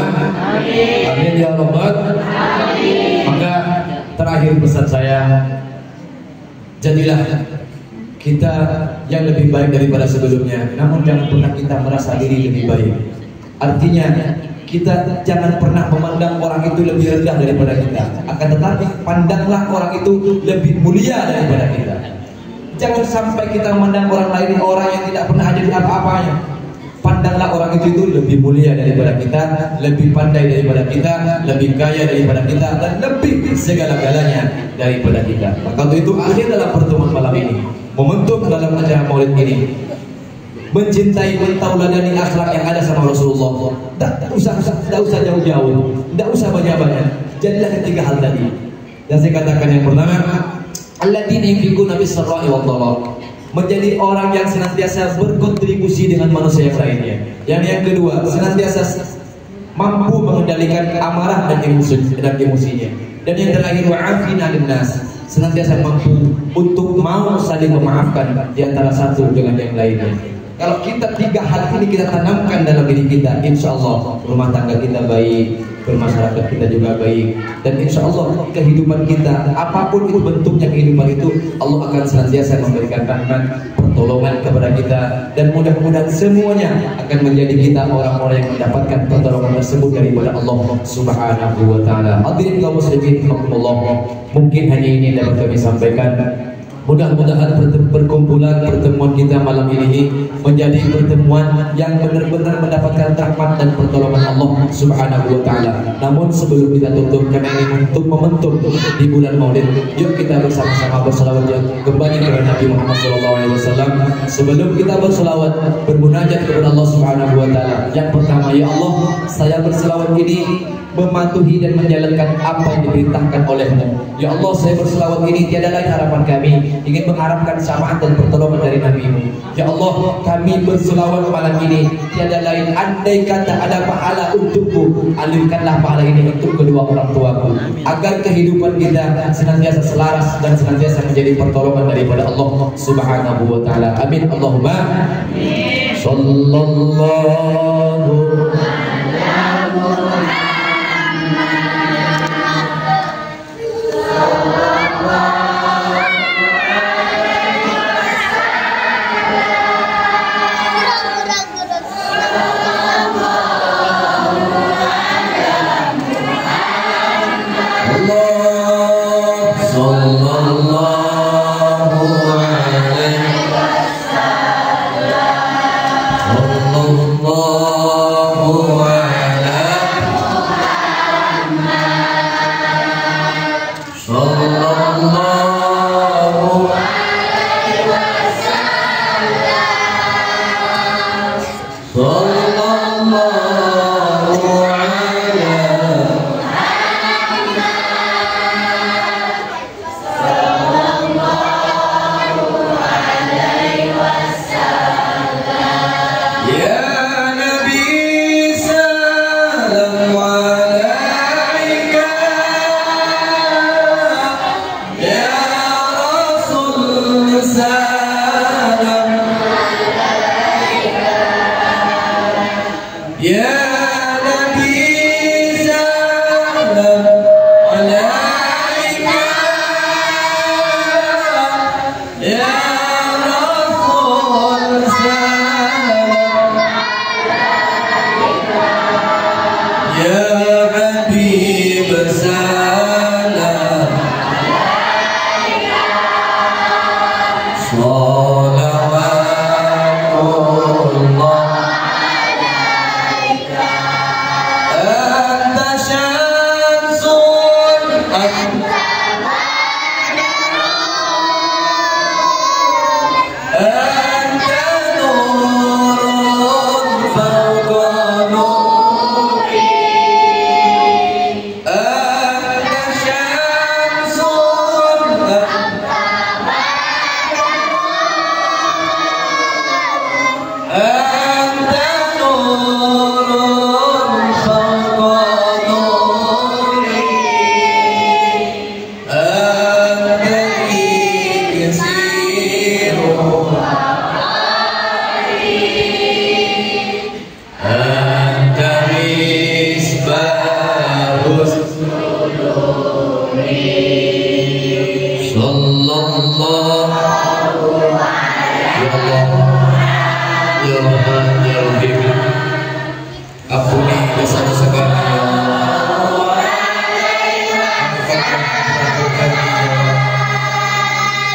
amin ya Rabbal alamin. Maka terakhir pesan saya, jadilah kita yang lebih baik daripada sebelumnya, namun jangan pernah kita merasa diri lebih baik. Artinya kita jangan pernah memandang orang itu lebih rendah daripada kita, akan tetapi pandanglah orang itu lebih mulia daripada kita. Jangan sampai kita memandang orang lain orang yang tidak pernah ada di apa-apanya. Pandanglah orang itu lebih mulia daripada kita, lebih pandai daripada kita, lebih kaya daripada kita, dan lebih segala-galanya daripada kita. Maka untuk itu akhir dalam pertemuan malam ini, momentum dalam acara Maulid ini, mencintai, mentauladani akhlak yang ada sama Rasulullah. Tak usah jauh-jauh, tak usah banyak-banyak. Jadilah ketiga hal tadi. Yang saya katakan yang pertama, alladzina yunfiquna bis-sarra'i wad-dharra, menjadi orang yang senantiasa berkontribusi dengan manusia yang lainnya. Yang kedua, senantiasa mampu mengendalikan amarah dan emosinya. Dan yang terakhir, wa'afina linnas, senantiasa mampu untuk mau saling memaafkan di antara satu dengan yang lainnya. Kalau kita tiga hal ini kita tanamkan dalam diri kita, insya Allah rumah tangga kita baik, bermasyarakat kita juga baik, dan insya Allah kehidupan kita apapun itu bentuknya kehidupan itu, Allah akan senantiasa memberikan rahmat, pertolongan kepada kita, dan mudah-mudahan semuanya akan menjadi kita orang-orang yang mendapatkan pertolongan tersebut daripada Allah Subhanahu wa taala. Hadirin kaum muslimin rahimakumullah, mungkin hanya ini yang dapat kami sampaikan. Mudah-mudahan perkumpulan pertemuan kita malam ini menjadi pertemuan yang benar-benar mendapatkan rahmat dan pertolongan Allah Subhanahu wa taala. Namun sebelum kita tutup, kami ingin untuk membentuk di bulan Maulid, yuk kita bersama-sama berselawat kembali kepada Nabi Muhammad SAW. Sebelum kita berselawat, bermunajat kepada Allah Subhanahu wa taala. Yang pertama, ya Allah, saya berselawat ini mematuhi dan menjalankan apa yang diperintahkan oleh-Mu. Ya Allah, saya berselawat ini tiada lain harapan kami, ingin mengharapkan syafaat dan pertolongan dari Nabi-Mu. Ya Allah, kami berselawat malam ini tiada lain, andai kata ada pahala untukku, alirkanlah pahala ini untuk kedua orang tuaku, agar kehidupan kita senantiasa selaras dan senantiasa menjadi pertolongan daripada Allah Subhanahu wa taala. Amin. Allahumma amin. Sallallahu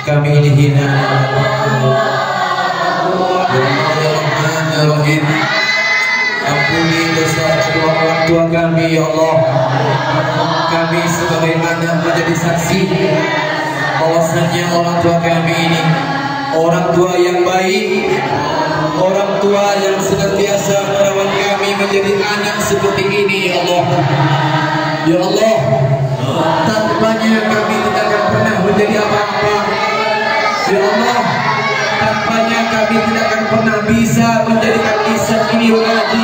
kami dihina, ampuni dosa kedua orang tua kami, ya Allah. Kami sebagai anak menjadi saksi bahwasanya orang tua kami ini orang tua yang baik, orang tua yang senantiasa merawat kami menjadi anak seperti ini ya Allah. Ya Allah, tanpanya kami tidak akan pernah menjadi apa-apa. Ya Allah, tanpanya kami tidak akan pernah bisa menjadikan lisan ini mengaji.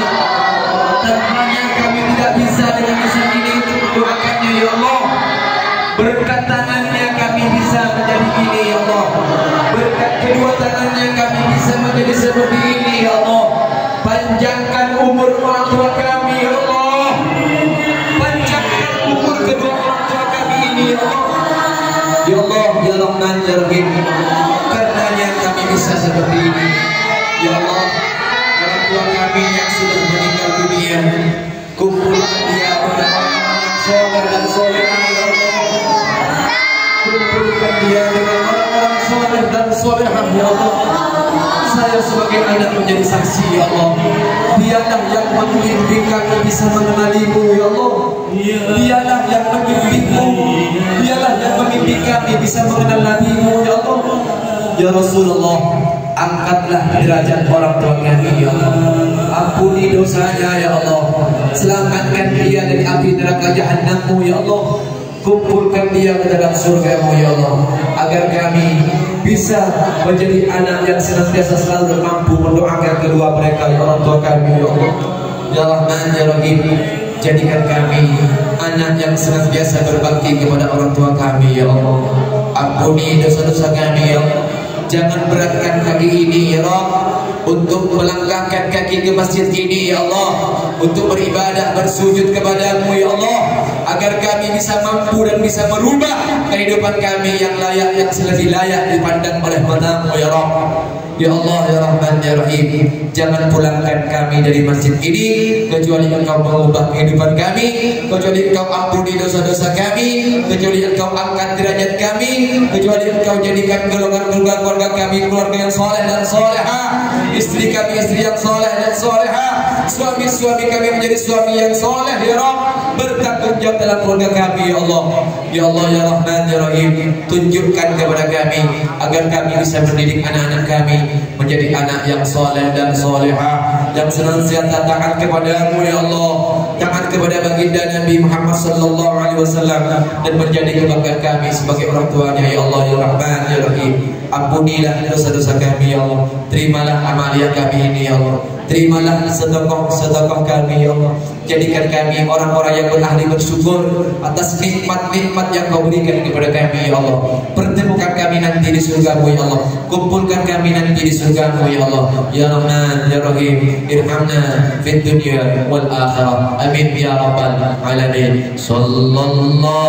Tanpanya kami tidak bisa dengan lisan ini untuk mendoakannya ya Allah. Berkat tangannya kami bisa menjadi ini ya Allah. Berkat kedua tangannya kami bisa menjadi seperti ini ya Allah. Panjangkan umur orang tua kami ya Allah. Panjangkan umur kedua orang tua kami ini ya Allah. Ya Allah, ya Rahman, ya Rahim, karenanya kami bisa seperti ini. Ya Allah, orang tua kami yang sudah meninggal dunia, kumpulkan dia orang-orang yang soleh dan solehah ya Allah. Kumpulkan dia dengan orang-orang soleh dan solehah ya Allah. Saya sebagai anak menjadi saksi ya Allah. Dialah yang membimbing kami bisa mengenalimu ya Allah. Dialah yang membimbingmu. Dialah yang membimbing kami bisa mengenal Nabi-Mu ya Allah. Ya Rasulullah, angkatlah derajat orang tua kami ya Allah. Ampuni dosanya ya Allah. Selamatkan dia dari api neraka Jahannam-Mu ya Allah. Kumpulkan dia ke dalam surga-Mu ya Allah, agar kami bisa menjadi anak yang senantiasa selalu mampu mendoakan kedua mereka ya orang tua kami ya Allah. Ya Rahman, ya Rahim, jadikan kami anak yang senantiasa berbakti kepada orang tua kami ya Allah. Ampuni dosa-dosa kami ya Allah. Jangan beratkan kaki ini ya Allah, untuk melangkahkan kaki ke masjid ini ya Allah, untuk beribadah bersujud kepadamu ya Allah, agar kami bisa mampu dan bisa merubah kehidupan kami yang layak, yang lebih layak dipandang oleh matamu ya Rabb. Ya Allah, ya Rahman, ya Rahim, jangan pulangkan kami dari masjid ini kecuali Engkau mengubah kehidupan kami, kecuali Engkau ampuni dosa-dosa kami, kecuali Engkau angkat derajat kami, kecuali Engkau jadikan golongan keluarga kami keluarga yang soleh dan solehah, istri kami istri yang soleh dan solehah, suami-suami kami menjadi suami yang soleh ya Rabb. Bertanggung jawab dalam keluarga kami ya Allah. Ya Allah, ya Rahman, ya Rahim, tunjukkan kepada kami agar kami bisa mendidik anak-anak kami menjadi anak yang soleh dan solehah, yang senantiasa taat kepadamu ya Allah, taat kepada baginda Nabi Muhammad sallallahu alaihi wasallam, dan menjadi kebanggaan kami sebagai orang tuanya ya Allah, ya Rahman, ya Rahim. Ampunilah dosa-dosa kami ya Allah. Terimalah amalia kami ini ya Allah. Terimalah sedekah kami ya Allah. Jadikan kami orang-orang yang berahli bersyukur atas nikmat-nikmat yang Kau berikan kepada kami ya Allah. Pertemukan kami nanti di surga-Mu ya Allah. Kumpulkan kami nanti di surga-Mu ya Allah. Ya Rahman, ya Rahim, irhamna fid dunya wal akhirah. Amin ya rabbal alamin. Sallallahu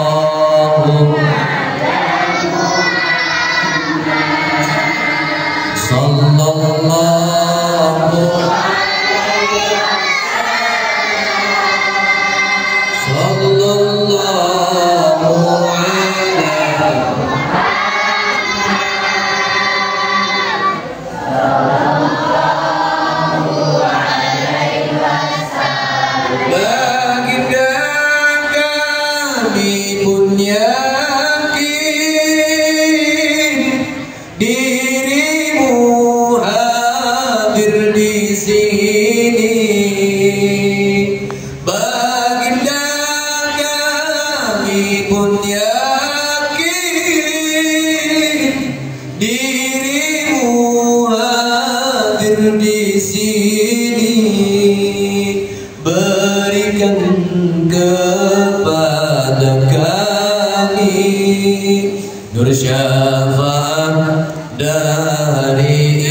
nur syafaat dari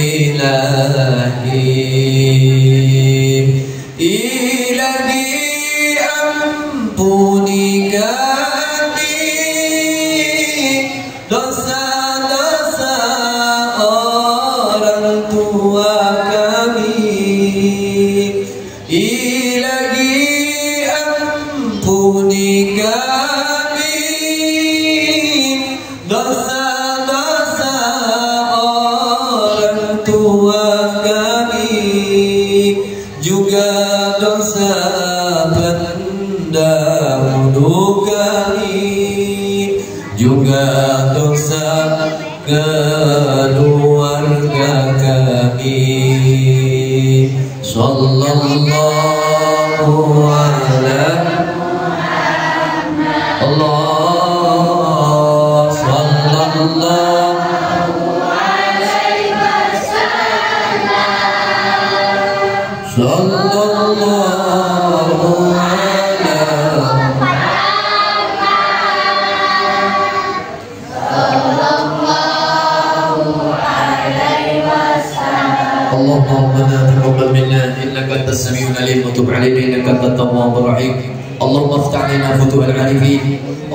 Ilahi, ampuni kami dosa-dosa orang tua kami. Ilahi, ampuni kami dosa-dosa orang tua kami, juga dosa pendahulu kami, juga dosa keluarga sallallahu ala Allah sallallahu alaihi wasallam sallallahu اللهم ربنا تقبل منا انك انت السميع العليم وتب علينا انك انت التواب الرحيم اللهم افتح علينا فتوح العارفين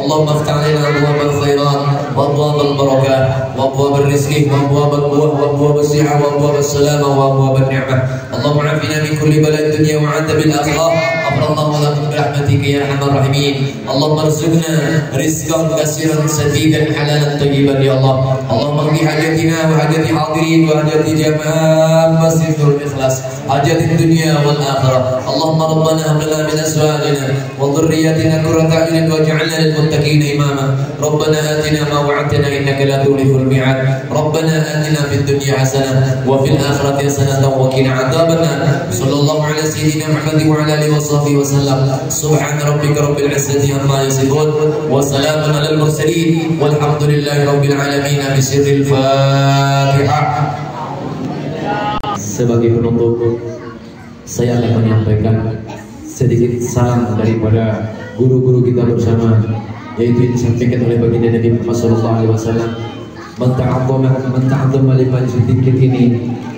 اللهم افتح علينا ابواب الخيرات وابواب البركات وابواب الرزق وابواب القوه وابواب الصحه وابواب السلامه وابواب النعمه اللهم عافنا من كل بلاء الدنيا وعذاب الاخره غفر الله لكم برحمتك يا ارحم الراحمين اللهم ارزقنا رزقا كثيرا سديدا حلالا طيبا يا الله اللهم اقضي حاجتنا وحاجات حاضرين وحاجات جماعه مسجد الاخلاص حاجات الدنيا والاخره اللهم ربنا هب لنا من ازواجنا وذرياتنا قرة اعين واجعلنا للمتقين اماما ربنا اتنا ما وعدتنا انك لا تخلف الميعاد ربنا اتنا في الدنيا حسنه وفي الاخره حسنه وقنا عذاب النار صلى الله على سيدنا محمد وعلى اله وصحبه وسلم سبحان ربك رب العزه عما يصفون وسلام على المرسلين والحمد لله رب العالمين بسر الفاتحه. Sebagai penutup, saya akan menyampaikan sedikit salam daripada guru-guru kita bersama, yaitu yang disampaikan oleh baginda Nabi Muhammad SAW. Menta'adzama li majlis dzikir ini,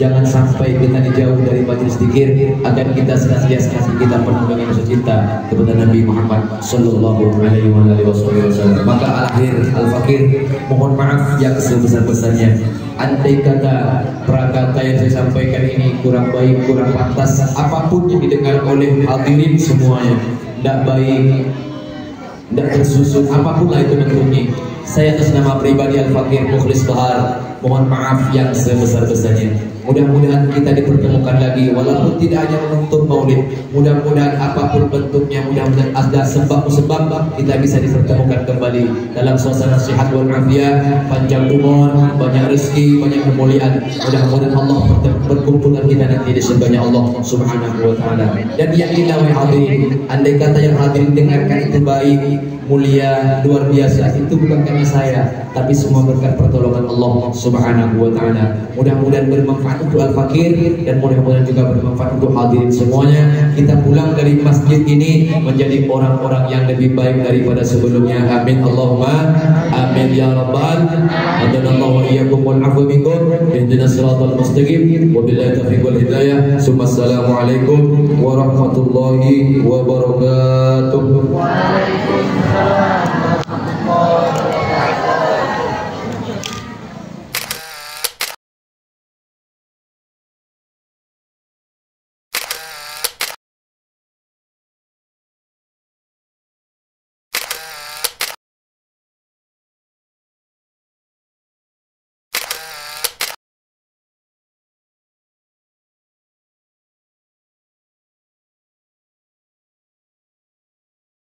jangan sampai kita dijauh dari majlis dzikir, agar kita senantiasa hati kita penuh dengan rasa cinta kepada Nabi Muhammad sallallahu alaihi wasallam. Maka al-akhir al-fakir, mohon maaf yang sebesar-besarnya. Andai kata prakata yang saya sampaikan ini kurang baik, kurang pantas, apapun yang didengar oleh hadirin semuanya tidak baik, tidak tersusun, apapun lah itu bentuknya, saya atas nama pribadi Al-Fakir Mukhlis Bahar mohon maaf yang sebesar-besarnya. Mudah-mudahan kita dipertemukan lagi, walaupun tidak hanya menuntut maulid. Mudah-mudahan apapun bentuknya, mudah-mudahan ada sebab-sebab kita bisa dipertemukan kembali dalam suasana sehat walafiat, panjang umur, banyak rezeki, banyak kemuliaan. Mudah-mudahan Allah berkumpulkan kita nanti di surganya Allah Subhanahu wa taala. Dan yakinlah wahai hadirin, andai kata yang hadirin dengarkan itu baik, mulia, luar biasa, itu bukan karena saya, tapi semua berkat pertolongan Allah Subhanahu wa taala. Mudah-mudahan bermanfaat untuk Al-Fakir dan mudah-mudahan juga bermanfaat untuk hadirin semuanya. Kita pulang dari masjid ini menjadi orang-orang yang lebih baik daripada sebelumnya. Amin Allahumma amin ya rabbal adanallahu wa iyyakum wal afwa minkum ihdinas siratal mustaqim wa billahi taufiq wal hidayah. Assalamualaikum warahmatullahi wabarakatuh.